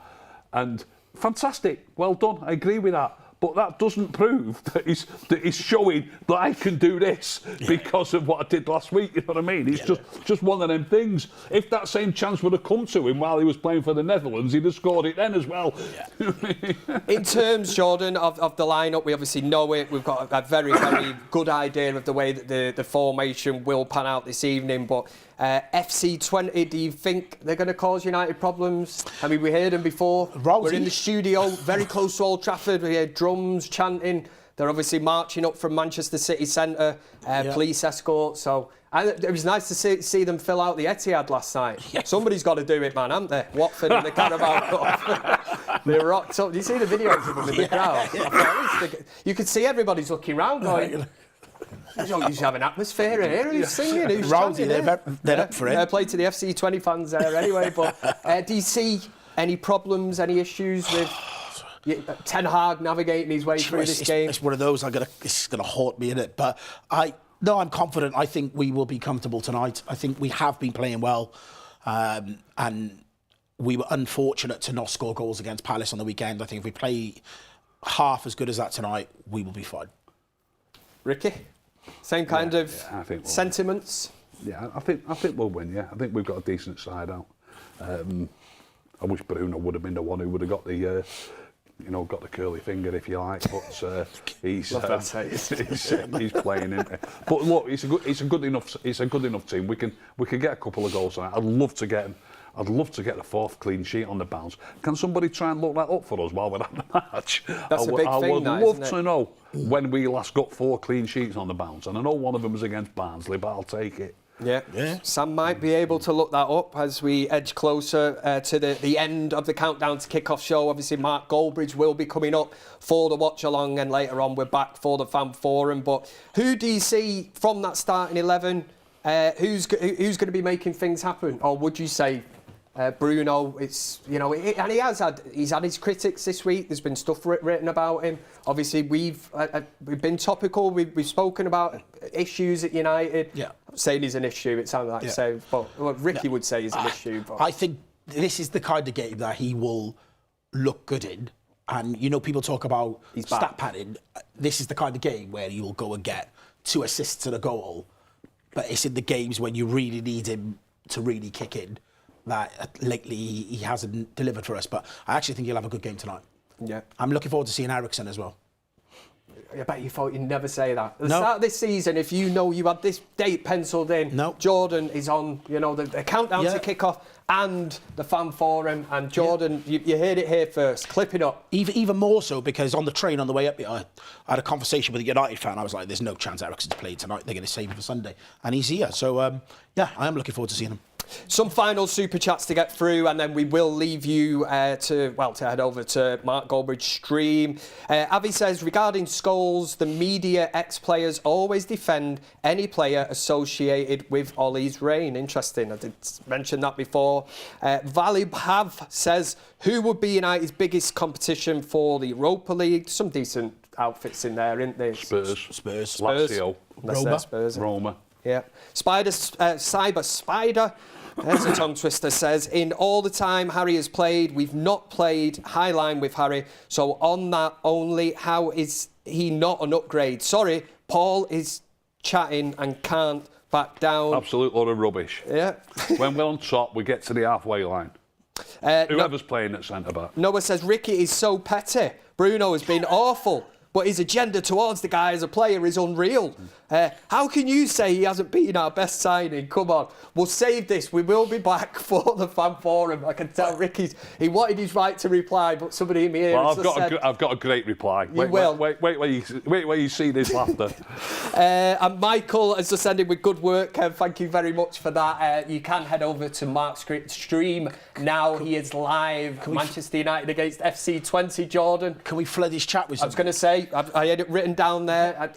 And fantastic. Well done. I agree with that. But that doesn't prove that he's showing that I can do this because of what I did last week. You know what I mean? It's just one of them things. If that same chance would have come to him while he was playing for the Netherlands, he'd have scored it then as well. Yeah. In terms, Jordan, of the lineup, we obviously know it. We've got a very, very good idea of the way that the formation will pan out this evening. But FC Twente, do you think they're going to cause United problems? I mean, we heard them before. We're in the studio, very close to Old Trafford. We heard drums chanting. They're obviously marching up from Manchester City Centre, police escort. So it was nice to see them fill out the Etihad last night. Yeah. Somebody's got to do it, man, haven't they? Watford in the Carabao Cup. They rocked up. Do you see the videos of them in the crowd? Yeah. You could see everybody's looking round going... You don't usually have an atmosphere here. Who's singing? Who's Rowdy, they're up for it. Play to the FC Twente fans there anyway. But do you see any problems, any issues with Ten Hag navigating his way through this game? It's one of those. It's going to haunt me in it. But I'm confident. I think we will be comfortable tonight. I think we have been playing well, and we were unfortunate to not score goals against Palace on the weekend. I think if we play half as good as that tonight, we will be fine. Ricky, same kind of sentiments. Yeah, I think we'll win. Yeah, I think we've got a decent side out. I wish Bruno would have been the one who would have got the, got the curly finger, if you like. But he's playing, isn't he? But look, it's a good enough team. We can get a couple of goals tonight. I'd love to get them. I'd love to get the 4th clean sheet on the bounce. Can somebody try and look that up for us while we're at the match? That's a big I thing, would that, love isn't to know when we last got 4 clean sheets on the bounce. And I know one of them was against Barnsley, but I'll take it. Yeah. Sam might be able to look that up as we edge closer to the end of the countdown to kick-off show. Obviously, Mark Goldbridge will be coming up for the watch-along, and later on we're back for the fan forum. But who do you see from that starting 11? Who's going to be making things happen? Or would you say Bruno? It's and he's had his critics this week. There's been stuff written about him. Obviously, we've been topical. We've spoken about issues at United. Yeah. I'm saying he's an issue. It sounds like so, but Ricky would say he's an issue. But I think this is the kind of game that he will look good in. And people talk about stat padding. This is the kind of game where he will go and get 2 assists and a goal. But it's in the games when you really need him to really kick in that lately he hasn't delivered for us. But I actually think he'll have a good game tonight. Yeah. I'm looking forward to seeing Eriksen as well. I bet you thought you'd never say that. At the start of this season, if you had this date penciled in, Jordan is on, the countdown to kick-off and the fan forum, and Jordan, you heard it here first, clip it up. Even more so because on the train on the way up here, I had a conversation with a United fan. I was like, there's no chance Eriksen's played tonight. They're going to save him for Sunday. And he's here. So, I am looking forward to seeing him. Some final super chats to get through, and then we will leave you to head over to Mark Goldbridge's stream. Avi says, regarding Scholes, the media ex-players always defend any player associated with Ollie's reign. Interesting, I did mention that before. Valib Hav says, who would be United's biggest competition for the Europa League? Some decent outfits in there, isn't there? Spurs. Lazio. Roma. Yeah. Cyber Spider. There's a tongue twister, says, in all the time Harry has played, we've not played high line with Harry. So on that only, how is he not an upgrade? Sorry, Paul is chatting and can't back down. Absolute lot of rubbish. Yeah. When we're on top, we get to the halfway line. Whoever's playing at centre-back. Noah says, Ricky is so petty. Bruno has been awful, but his agenda towards the guy as a player is unreal. How can you say he hasn't been our best signing? Come on. We'll save this. We will be back for the fan forum. I can tell he wanted his right to reply, but somebody in my ear has said... I've got a great reply. Wait where you see this laughter. And Michael has just ended with good work. Thank you very much for that. You can head over to Mark's stream now. He is live. Manchester United against FC Twente, Jordan. Can we flood his chat with something? I was going to say, I had it written down there.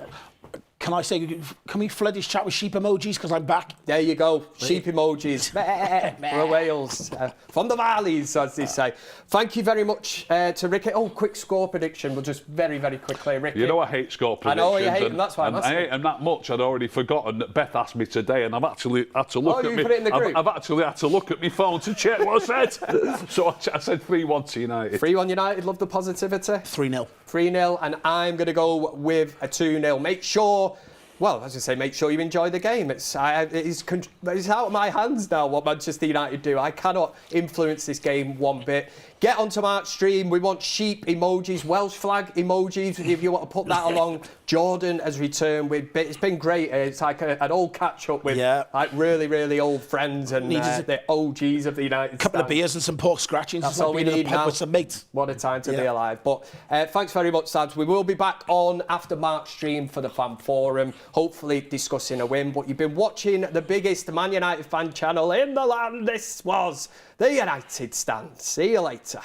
Can I say, can we flood his chat with sheep emojis because I'm back? There you go, sheep emojis. For Wales, from the valleys, as they say. Thank you very much to Ricky. Oh, quick score prediction. We'll just very, very quickly, Ricky. You know I hate score predictions. I know you hate them, that's why I'm asking. I hate them that much. I'd already forgotten that Beth asked me today, and I've actually had to look at me. Put it in the group? I've actually had to look at my phone to check what I said. So I said 3-1 to United. 3-1 United, love the positivity. 3-0. 3-0, and I'm going to go with a 2-0. Make sure you enjoy the game. It's out of my hands now what Manchester United do. I cannot influence this game one bit. Get onto Mark's stream. We want sheep emojis, Welsh flag emojis, if you want to put that along. Jordan has returned. It's been great. It's like an old catch-up with like really, really old friends and the OGs of the United States. A couple of beers and some pork scratchings. That's all we need now. With some mates. What a time to be alive. But thanks very much, Sabs. We will be back on after Mark's stream for the fan forum, hopefully discussing a win. But you've been watching the biggest Man United fan channel in the land. This was the United Stand. See you later.